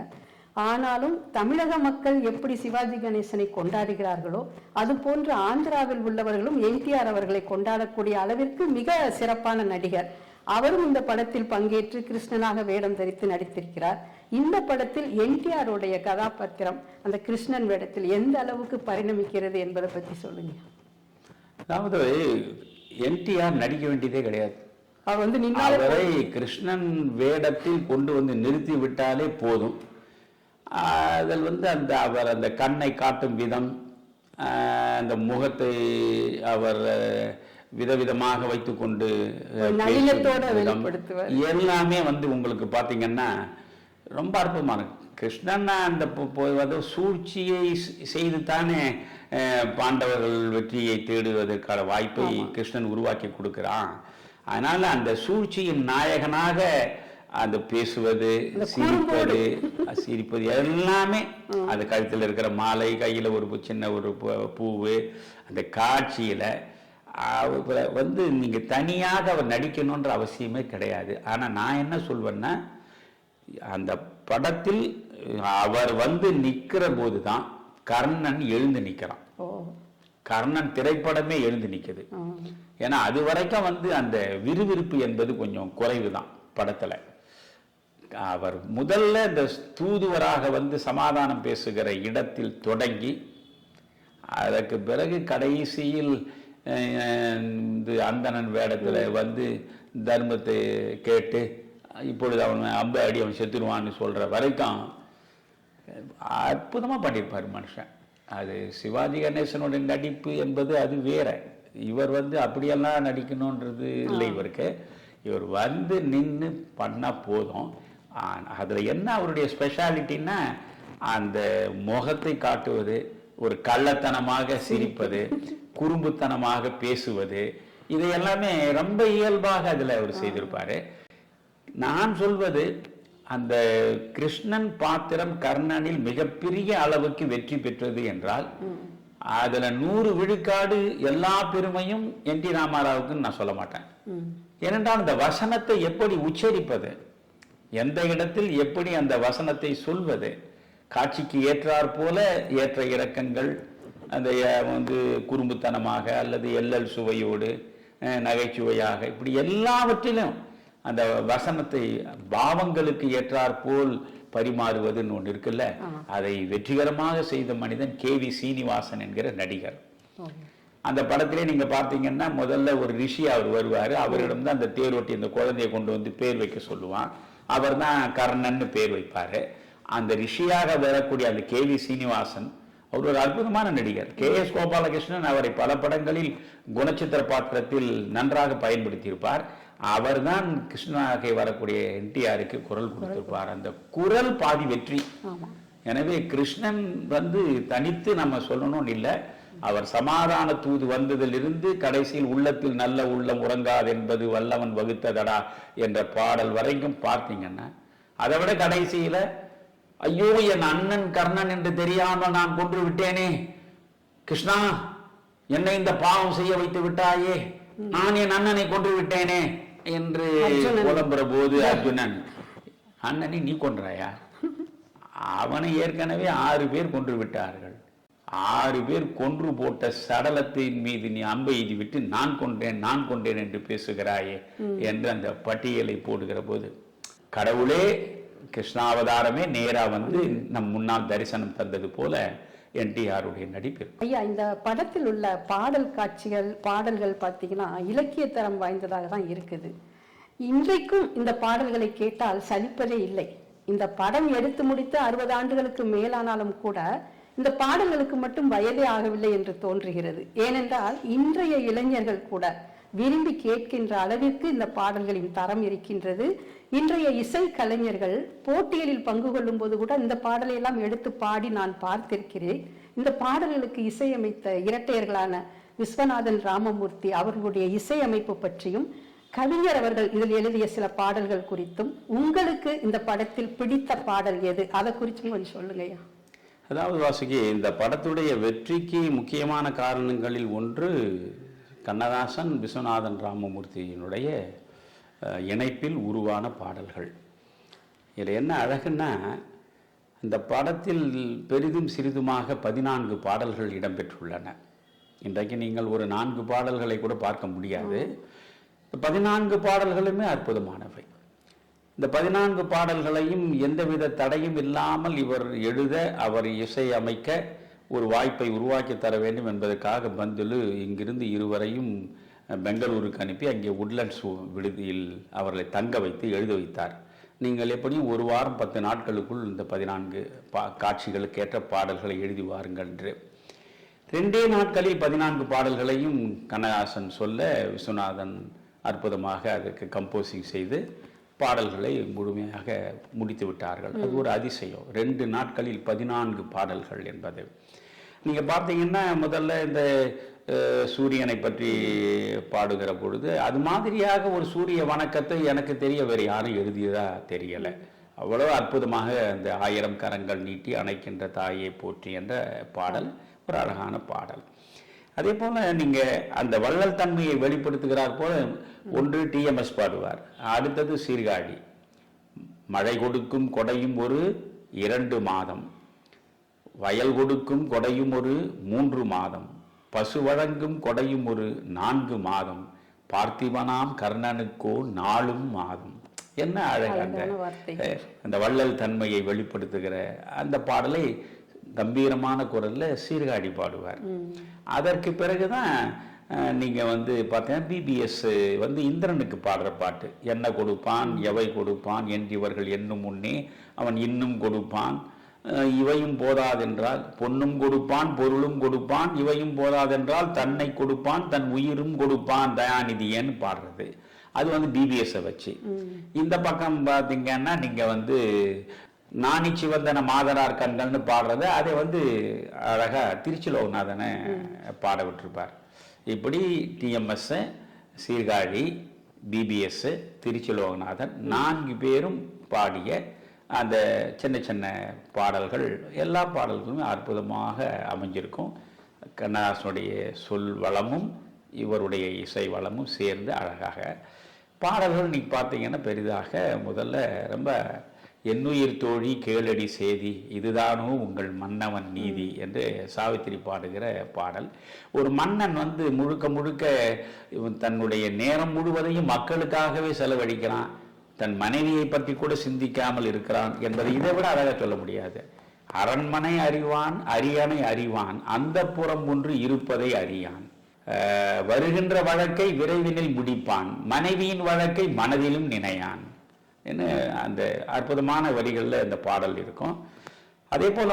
ஆனாலும் தமிழக மக்கள் எப்படி சிவாஜி கணேசனை கொண்டாடுகிறார்களோ அது போன்று ஆந்திராவில் உள்ளவர்களும் என்டிஆர் அவர்களை கொண்டாடக்கூடிய அளவிற்கு மிக சிறப்பான நடிகர். அவரும் இந்த படத்தில் பங்கேற்று கிருஷ்ணனாக வேடம் தரித்து நடித்திருக்கிறார். இந்த படத்தில் என்டிஆருடைய கதாபாத்திரம் அந்த கிருஷ்ணன் வேடத்தில் எந்த அளவுக்கு பரிணமிக்கிறது என்பதை பற்றி சொல்லுங்க. அதாவது என்டிஆர் நடிக்க வேண்டியதே கிடையாது. அவர் வந்து அவரை கிருஷ்ணன் வேடத்தில் கொண்டு வந்து நிறுத்தி விட்டாலே போதும். அதில் வந்து அவர் அந்த கண்ணை காட்டும் விதம், அந்த முகத்தை அவர் விதவிதமாக வைத்துக்கொண்டு எல்லாமே வந்து உங்களுக்கு பார்த்தீங்கன்னா ரொம்ப அற்புதமான. கிருஷ்ணன் அந்த வந்து சூழ்ச்சியை செய்து தானே பாண்டவர்கள் வெற்றியை தேடுவதற்கான வாய்ப்பை கிருஷ்ணன் உருவாக்கி கொடுக்கிறான். அதனால அந்த சூழ்ச்சியின் நாயகனாக அந்த பேசுவது, சிரிப்பது எல்லாமே, அந்த கழுத்தில் இருக்கிற மாலை, கையில் ஒரு சின்ன ஒரு பூவு, அந்த காட்சியில வந்து நீங்க தனியாக அவர் நடிக்கணுன்ற அவசியமே கிடையாது. ஆனா நான் என்ன சொல்வேன்னா, அந்த படத்தில் அவர் வந்து நிக்கிற போதுதான் கர்ணன் எழுந்து நிக்கிறான். கர்ணன் திரைப்படமே எழுந்து நிக்குது. ஏன்னா அது வரைக்கும் வந்து அந்த விறுவிறுப்பு என்பது கொஞ்சம் குறைவுதான் படத்துல. அவர் முதல்ல இந்த தூதுவராக வந்து சமாதானம் பேசுகிற இடத்தில் தொடங்கி, அதற்கு பிறகு கடைசியில் அந்தணன் வேடத்துல வந்து தர்மத்தை கேட்டு இப்பொழுது அவன் அம்பு அடி அவன் செத்துருவான்னு சொல்ற வரைக்கும் அற்புதமா பண்ணியிருப்பார் மனுஷன். அது சிவாஜி கணேசனுடைய நடிப்பு என்பது அது வேற. இவர் வந்து அப்படியெல்லாம் நடிக்கணுன்றது இல்லை இவருக்கு. இவர் வந்து நின்று பண்ணா போதும். அதுல என்ன அவருடைய ஸ்பெஷாலிட்டின்னா, அந்த முகத்தை காட்டுவது, ஒரு கள்ளத்தனமாக சிரிப்பது, குறும்புத்தனமாக பேசுவது, இதை எல்லாமே ரொம்ப இயல்பாக அதுல அவர் செய்திருப்பாரு. நான் சொல்வது, அந்த கிருஷ்ணன் பாத்திரம் கர்ணனில் மிகப்பெரிய அளவுக்கு வெற்றி பெற்றது என்றால் அதுல 100 விழுக்காடு எல்லா பெருமையும் என் டி ராமாராவுக்கு நான் சொல்ல மாட்டேன். ஏனென்றால் அந்த வசனத்தை எப்படி உச்சரிப்பது, எந்த இடத்தில் எப்படி அந்த வசனத்தை சொல்வது, காட்சிக்கு ஏற்றாற் போல ஏற்ற இறக்கங்கள், அந்த வந்து குறும்புத்தனமாக அல்லது எல்லல் சுவையோடு நகைச்சுவையாக, இப்படி எல்லாவற்றிலும் அந்த வசனத்தை பாவங்களுக்கு ஏற்றாற் போல் பரிமாறுவதுன்னு ஒன்று இருக்குல்ல, அதை வெற்றிகரமாக செய்த மனிதன் KV சீனிவாசன் என்கிற நடிகர். அந்த படத்திலே நீங்க பார்த்தீங்கன்னா முதல்ல ஒரு ரிஷி அவர் வருவாரு. அவரிடம் தான் அந்த தேரோட்டி அந்த குழந்தையை கொண்டு வந்து பேர் வைக்க சொல்லுவான். அவர் தான் கர்ணன் பேர் வைப்பாரு. அந்த ரிஷியாக வரக்கூடிய அந்த KV சீனிவாசன் அவர் ஒரு அற்புதமான நடிகர். KS கோபாலகிருஷ்ணன் அவரை பல படங்களில் குணச்சித்திர பாத்திரத்தில் நன்றாக பயன்படுத்தியிருப்பார். அவர் தான் கிருஷ்ணனாக வரக்கூடிய NTRக்கு குரல் கொடுத்திருப்பார். அந்த குரல் பாதி வெற்றி. எனவே கிருஷ்ணன் வந்து தனித்து நம்ம சொல்லணும்னு இல்லை. அவர் சமாதான தூது வந்ததிலிருந்து கடைசியில் உள்ளத்தில் நல்ல உள்ளம் உறங்காது என்பது வல்லவன் வகுத்ததடா என்ற பாடல் வரைக்கும் பார்த்தீங்கன்னா, அதை விட கடைசியில ஐயோ என் அண்ணன் கர்ணன் என்று தெரியாமல் நான் கொன்று விட்டேனே கிருஷ்ணா, என்னை இந்த பாவம் செய்ய வைத்து விட்டாயே, நான் என் அண்ணனை கொன்று விட்டேனே என்று புலம்புற போது அர்ஜுனன், அண்ணனை நீ கொன்றாயா? அவனை ஏற்கனவே 6 பேர் கொன்று விட்டார்கள். 6 பேர் கொன்று போட்ட சடலத்தின் மீது நீ அம்பை எய்தி விட்டு நான் கொண்டேன் என்று பேசுகிறாயே என்று அந்த பட்டியலை போடுகிற போது, கடவுளே கிருஷ்ணாவதாரமே நேரா வந்து நம் முன்னால் தரிசனம் தந்தது போல NTRுடைய நடிப்பு. ஐயா, இந்த படத்தில் உள்ள பாடல் காட்சிகள், பாடல்கள் பார்த்தீங்கன்னா இலக்கிய தரம் வாய்ந்ததாக தான் இருக்குது. இன்றைக்கும் இந்த பாடல்களை கேட்டால் சலிப்பதே இல்லை. இந்த படம் எடுத்து முடித்து 60 ஆண்டுகளுக்கு மேலானாலும் கூட இந்த பாடல்களுக்கு மட்டும் வயதே ஆகவில்லை என்று தோன்றுகிறது. ஏனென்றால் இன்றைய இளைஞர்கள் கூட விரும்பி கேட்கின்ற அளவிற்கு இந்த பாடல்களின் தரம் இருக்கின்றது. இன்றைய இசை கலைஞர்கள் போட்டிகளில் பங்கு கொள்ளும் போது கூட இந்த பாடலை எல்லாம் எடுத்து பாடி நான் பார்த்திருக்கிறேன். இந்த பாடல்களுக்கு இசையமைத்த இரட்டையர்களான விஸ்வநாதன் ராமமூர்த்தி அவர்களுடைய இசையமைப்பு பற்றியும், கவிஞர் அவர்கள் இதில் எழுதிய சில பாடல்கள் குறித்தும், உங்களுக்கு இந்த படத்தில் பிடித்த பாடல் எது, அதை குறித்தும் கொஞ்சம் சொல்லுங்கய்யா. அதாவது வாசுகி, இந்த படத்துடைய வெற்றிக்கு முக்கியமான காரணங்களில் ஒன்று கண்ணதாசன் விஸ்வநாதன் ராமமூர்த்தியினுடைய இணைப்பில் உருவான பாடல்கள். இதில் என்ன அழகுன்னா, இந்த படத்தில் பெரிதும் சிறிதுமாக 14 பாடல்கள் இடம்பெற்றுள்ளன. இன்றைக்கு நீங்கள் ஒரு 4 பாடல்களை கூட பார்க்க முடியாது. 14 பாடல்களுமே அற்புதமானவை. இந்த 14 பாடல்களையும் எந்தவித தடையும் இல்லாமல் இவர் எழுத, அவர் இசை அமைக்க ஒரு வாய்ப்பை உருவாக்கி தர வேண்டும் என்பதற்காக பந்துலு இங்கிருந்து இருவரையும் பெங்களூருக்கு அனுப்பி அங்கே உட்லண்ட்ஸ் விடுதியில் அவர்களை தங்க வைத்து எழுத வைத்தார். நீங்கள் எப்படியும் ஒரு வாரம் 10 நாட்களுக்குள் இந்த 14 காட்சிகளுக்கு ஏற்ற பாடல்களை எழுதி வாருங்கள் என்று. 2 நாட்களில் 14 பாடல்களையும் கண்ணதாசன் சொல்ல, விஸ்வநாதன் அற்புதமாக அதற்கு கம்போசிங் செய்து பாடல்களை முழுமையாக முடித்து விட்டார்கள். அது ஒரு அதிசயம். 2 நாட்களில் 14 பாடல்கள் என்பது. நீங்கள் பார்த்தீங்கன்னா, முதல்ல இந்த சூரியனை பற்றி பாடுகிற பொழுது அது மாதிரியாக ஒரு சூரிய வணக்கத்தை எனக்கு தெரிய வேறு யாரும் எழுதியதா தெரியலை. அவ்வளோ அற்புதமாக அந்த 1000 கரங்கள் நீட்டி அணைக்கின்ற தாயை போற்றி என்ற பாடல் ஒரு அழகான பாடல். அதே போல் நீங்கள் அந்த வள்ளல் தன்மையை வெளிப்படுத்துகிறார் போல ஒன்று டிஎம்எஸ் பாடுவார், அடுத்தது சீர்காழி. மழை கொடுக்கும் கொடையும் ஒரு 2 மாதம், வயல் கொடுக்கும் கொடையும் ஒரு 3 மாதம், பசு வழங்கும் கொடையும் ஒரு 4 மாதம், பார்த்திபனாம் கர்ணனுக்கோ 4 மாதம். என்ன அழகாக அந்த வள்ளல் தன்மையை வெளிப்படுத்துகிற அந்த பாடலை கம்பீரமான குரல்ல சீர்காழி பாடுவார். அதற்கு பிறகுதான் நீங்க பார்த்தீங்கன்னா பிபிஎஸ் இந்திரனுக்கு பாடுற பாட்டு, என்ன கொடுப்பான் எவை கொடுப்பான் என்று இவர்கள் எண்ணும் முன்னே அவன் இன்னும் கொடுப்பான், இவையும் போதாதென்றால் பொன்னும் கொடுப்பான் பொருளும் கொடுப்பான், இவையும் போதாதென்றால் தன்னை கொடுப்பான் தன் உயிரும் கொடுப்பான் தயாநிதியன்னு பாடுறது. அது பிபிஎஸ் வச்சு. இந்த பக்கம் பார்த்தீங்கன்னா நீங்க நாணி சிவந்தன மாதரார் கண்கள்னு பாடுறது, அதை அழகா திருச்சி லோகநாதனை பாட விட்டுருப்பார். இப்படி டிஎம்எஸ், சீர்காழி, பிபிஎஸ், திருச்சி லோகநாதன் 4 பேரும் பாடிய அந்த சின்ன சின்ன பாடல்கள், எல்லா பாடல்களுமே அற்புதமாக அமைஞ்சிருக்கும். கண்ணதாசனுடைய சொல் வளமும் இவருடைய இசை வளமும் சேர்ந்து அழகாக பாடல்கள் நீங்கள் பார்த்தீங்கன்னா பெரிதாக முதல்ல ரொம்ப என்னுயிர் தோழி கேளடி சேதி இதுதானோ உங்கள் மன்னவன் நீதி என்று சாவித்திரி பாடுகிற பாடல். ஒரு மன்னன் முழுக்க முழுக்க தன்னுடைய நேரம் முழுவதையும் மக்களுக்காகவே செலவழிக்கிறான், தன் மனைவியை பற்றி கூட சிந்திக்காமல் இருக்கிறான் என்பதை இதை விட அழகாக சொல்ல முடியாது. அரண்மனை அறிவான் அரியணை அறிவான், அந்த புறம் ஒன்று இருப்பதை அறியான், வருகின்ற வழக்கை விரைவினில் முடிப்பான், மனைவியின் வழக்கை மனதிலும் நினையான் என்ன அந்த அற்புதமான வரிகளில் இந்த பாடல் இருக்கும். அதே போல்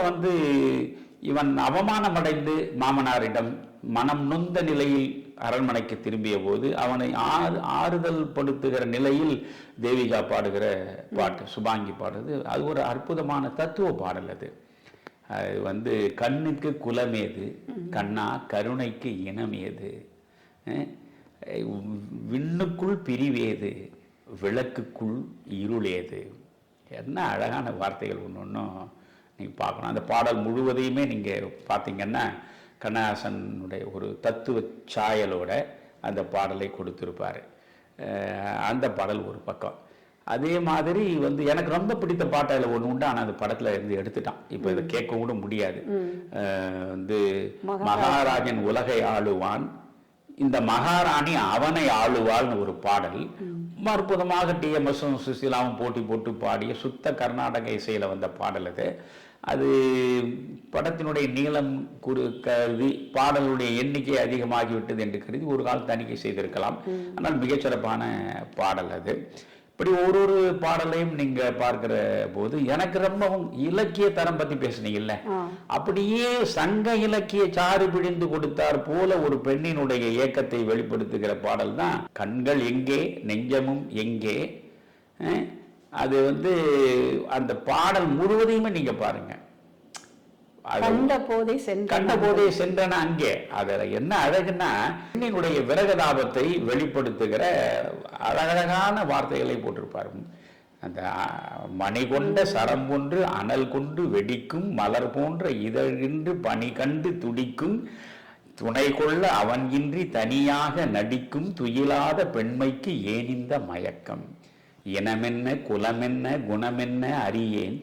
இவன் அவமானமடைந்து மாமனாரிடம் மனம் நொந்த நிலையில் அரண்மனைக்கு திரும்பிய போது அவனை ஆறுதல் படுத்துகிற நிலையில் தேவிகா பாடுகிற பாட்டு, சுபாங்கி பாடுறது, அது ஒரு அற்புதமான தத்துவ பாடல். அது கண்ணுக்கு குலமேது கண்ணா கருணைக்கு இனமேது, விண்ணுக்குள் பிரிவேது விளக்குக்குள் இருளேது. என்ன அழகான வார்த்தைகள் ஒன்றும் நீங்கள் பார்க்கணும். அந்த பாடல் முழுவதையுமே நீங்கள் பார்த்தீங்கன்னா கண்ணதாசனுடைய ஒரு தத்துவ சாயலோட அந்த பாடலை கொடுத்துருப்பார். அந்த பாடல் ஒரு பக்கம். அதே மாதிரி எனக்கு ரொம்ப பிடித்த பாட்டில் ஒன்று உண்டு, ஆனால் அந்த படத்தில் இருந்து எடுத்துட்டான். இப்போ இதை கேட்க கூட முடியாது. மகாராஜன் உலகை ஆளுவான், இந்த மகாராணி அவனை ஆளுவாள்னு ஒரு பாடல். அற்புதமாக டிஎம்எஸும் சுசீலாவும் போட்டி போட்டு பாடிய சுத்த கர்நாடக இசையில் வந்த பாடல் அது. அது படத்தினுடைய நீளம் கருதி பாடலுடைய எண்ணிக்கை அதிகமாகிவிட்டது என்று கருதி ஒரு கால் தணிக்கை செய்திருக்கலாம். ஆனால் மிகச்சிறப்பான பாடல் அது. இப்படி ஒரு ஒரு பாடலையும் நீங்க பார்க்கிற போது எனக்கு ரொம்பவும் இலக்கிய தரம் பத்தி பேசுனீங்கல்ல, அப்படியே சங்க இலக்கிய சாறு பிழிந்து கொடுத்தார் போல ஒரு பெண்ணினுடைய ஏக்கத்தை வெளிப்படுத்துகிற பாடல் தான் கண்கள் எங்கே நெஞ்சமும் எங்கே. அது அந்த பாடல் முழுவதையுமே நீங்க பாருங்க. கண்ட போதே சென்றன அங்கே. அதுல என்ன அழகுன்னா பெண்ணினுடைய விரகதாபத்தை வெளிப்படுத்துகிற அழகழகான வார்த்தைகளை போட்டிருப்பார். அந்த மணி கொண்ட சரம் ஒன்று அனல் கொண்டு வெடிக்கும் மலர் போன்ற இதழின்று பனி கண்டு துடிக்கும் துணை கொள்ள அவன் இன்றி தனியாக நடிக்கும் துயிலாத பெண்மைக்கு ஏனிந்த மயக்கம். இனமென்ன குலமென்ன குணமென்ன அறியேன்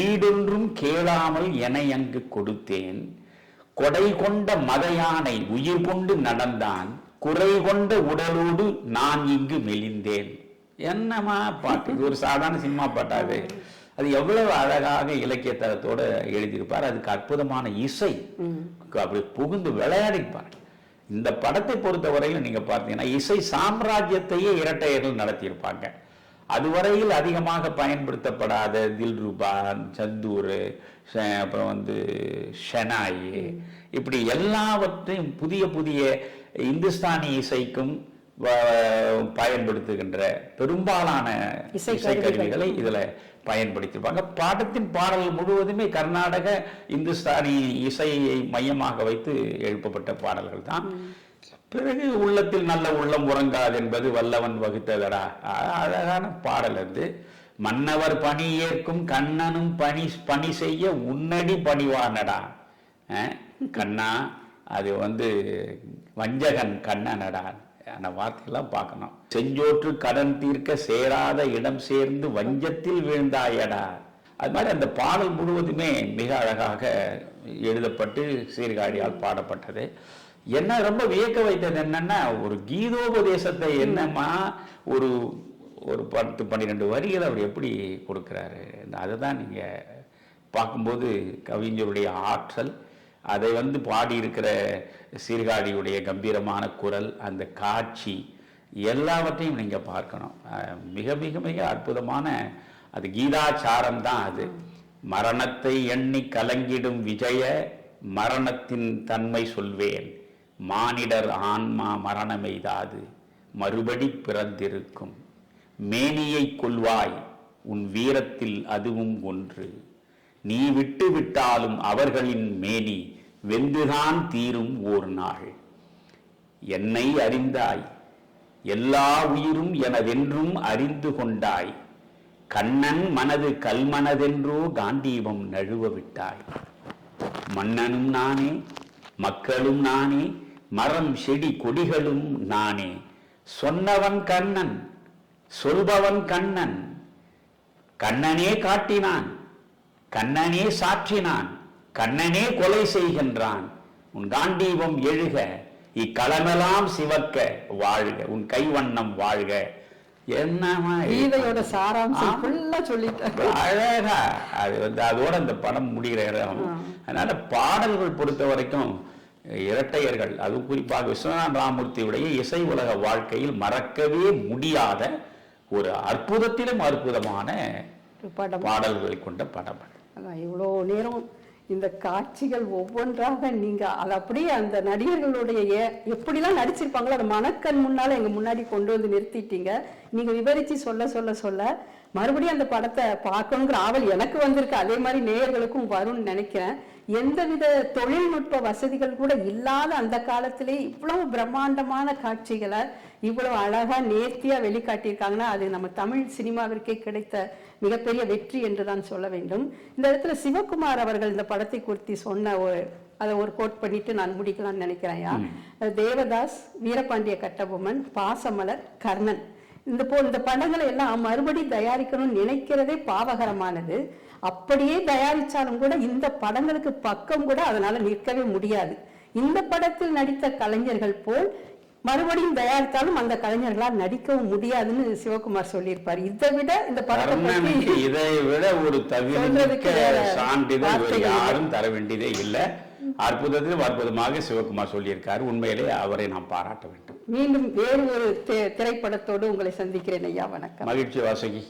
ஈடொன்றும் கேளாமல் என அங்கு கொடுத்தேன். கொடை கொண்ட மத யானை உயிர் கொண்டு நடந்தான் குறை கொண்ட உடலோடு நான் இங்கு மெலிந்தேன். என்னமா பாட்டு! இது ஒரு சாதாரண சினிமா பாட்டாது. அது எவ்வளவு அழகாக இலக்கிய தரத்தோட எழுதியிருப்பார். அதுக்கு அற்புதமான இசை அப்படி புகுந்து விளையாடிப்பார். இந்த படத்தை பொறுத்தவரையில் நீங்க பார்த்தீங்கன்னா இசை சாம்ராஜ்யத்தையே இரட்டையர்கள் நடத்தியிருப்பாங்க. அதுவரையில் அதிகமாக பயன்படுத்தப்படாத தில்ருபா, சந்தூர், அப்புறம் ஷெனாயி, இப்படி எல்லாவற்றையும் புதிய புதிய இந்துஸ்தானி இசைக்கும் பயன்படுத்துகின்ற பெரும்பாலான இசைக்கருவிகளை இதுல பயன்படுத்தியிருப்பாங்க. பாடத்தின் பாடல் முழுவதுமே கர்நாடக இந்துஸ்தானி இசையை மையமாக வைத்து எழுப்பப்பட்ட பாடல்கள் தான். பிறகு உள்ளத்தில் நல்ல உள்ளம் உறங்காது என்பது வல்லவன் வகுத்ததடா, அழகான பாடல். அது மன்னவர் பணி ஏற்கும் கண்ணனும் பணி செய்ய உன்னடி பணிவானடா கண்ணா. அது வஞ்சகன் கண்ணனடா. அந்த வார்த்தையெல்லாம் பார்க்கணும். செஞ்சோற்று கடன் தீர்க்க சேராத இடம் சேர்ந்து வஞ்சத்தில் வீழ்ந்தாயடா. அது மாதிரி அந்த பாடல் முழுவதுமே மிக அழகாக எழுதப்பட்டு சீர்காழியால் பாடப்பட்டது. என்ன ரொம்ப வியக்க வைத்தது என்னன்னா, ஒரு கீதோபதேசத்தை என்னமா ஒரு 10-12 வரிகள் அவர் எப்படி கொடுக்கிறாரு. அதுதான் நீங்க பார்க்கும்போது கவிஞருடைய ஆற்றல், அதை பாடியிருக்கிற சீர்காழியுடைய கம்பீரமான குரல், அந்த காட்சி எல்லாவற்றையும் நீங்க பார்க்கணும். மிக மிக மிக அற்புதமான அது கீதாச்சாரம் தான் அது. மரணத்தை எண்ணி கலங்கிடும் விஜய மரணத்தின் தன்மை சொல்வேன். மானிடர் ஆன்மா மரணமெய்தாது மறுபடி பிறந்திருக்கும். மேனியை கொள்வாய் உன் வீரத்தில் அதுவும் ஒன்று. நீ விட்டு விட்டாலும் அவர்களின் மேனி வெந்துதான் தீரும் ஓர் நாள். என்னை அறிந்தாய், எல்லா உயிரும் எனதென்றும் அறிந்து கொண்டாய். கண்ணன் மனது கல்மனதென்றோ காண்டீபம் நழுவ விட்டாய். மன்னனும் நானே, மக்களும் நானே, மரம் செடி கொடிகளும் நானே. சொன்னவன் கண்ணன், சொல்பவன் கண்ணன். கண்ணனே காட்டினான், கண்ணனே சாற்றினான், கண்ணனே கொலை செய்கின்றான். உன் காண்டீபம் எழுக, இக்களமெல்லாம் சிவக்க வாழ்க, உன் கைவண்ணம் வாழ்க. என்னமா கீதையோட சாராம்சம் ஃபுல்லா சொல்லிட்டாரு அழகா. அது அதோட அந்த படம் முடிகிற இடம். அதனால பாடல்கள் பொறுத்த வரைக்கும் இரட்டையர்கள், அது குறிப்பாக விஸ்வநாத ராமமூர்த்தியுடைய இசை உலக வாழ்க்கையில் மறக்கவே முடியாத ஒரு அற்புதத்திலும் அற்புதமான பாடல்களை கொண்ட படம். இவ்வளோ நேரம் இந்த காட்சிகள் ஒவ்வொன்றாக நீங்க அது அப்படியே அந்த நடிகர்களுடைய எப்படிலாம் நடிச்சிருப்பாங்களோ அதை மனக்கண் முன்னால எங்க முன்னாடி கொண்டு வந்து நிறுத்திட்டீங்க. நீங்க விவரிச்சு சொல்ல சொல்ல சொல்ல மறுபடியும் அந்த படத்தை பார்க்கணுங்கிற ஆவல் எனக்கு வந்திருக்கு. அதே மாதிரி நேயர்களுக்கும் வரும்னு நினைக்கிறேன். எந்தவித தொழில்நுட்ப வசதிகள் கூட இல்லாத அந்த காலத்திலே இவ்வளவு பிரம்மாண்டமான காட்சிகளை இவ்வளவு அழகா நேர்த்தியா வெளிக்காட்டியிருக்காங்கன்னா அது நம்ம தமிழ் சினிமாவிற்கே கிடைத்த மிகப்பெரிய வெற்றி என்றுதான் சொல்ல வேண்டும். இந்த இடத்துல சிவகுமார் அவர்கள் இந்த படத்தை குறித்து சொன்ன அதை ஒரு கோட் பண்ணிட்டு நான் முடிக்கலாம்னு நினைக்கிறேன். தேவதாஸ், வீரபாண்டிய கட்டபொம்மன், பாசமலர், கர்ணன், இந்த படங்களை எல்லாம் மறுபடி தயாரிக்கணும்னு நினைக்கிறதே பாவகரமானது. அப்படியே தயாரிச்சாலும் கூட இந்த படங்களுக்கு பக்கம் கூட அதனால நிற்கவே முடியாது. இந்த படத்தில் நடித்த கலைஞர்கள் போல் மறுபடியும் தயாரித்தாலும் அந்த கலைஞர்களால் நடிக்கவும் முடியாதுன்னு சிவகுமார் சொல்லியிருப்பார். இதை விட இந்த படத்தை இதை விட ஒரு சான்றிதழ் யாரும் தர வேண்டியதே இல்லை. அற்புதமாக சிவகுமார் சொல்லியிருக்காரு. உண்மையிலே அவரை நாம் பாராட்ட வேண்டும். மீண்டும் வேறு ஒரு திரைப்படத்தோடு உங்களை சந்திக்கிறேன் ஐயா. வணக்கம். மகிழ்ச்சி வாசகி.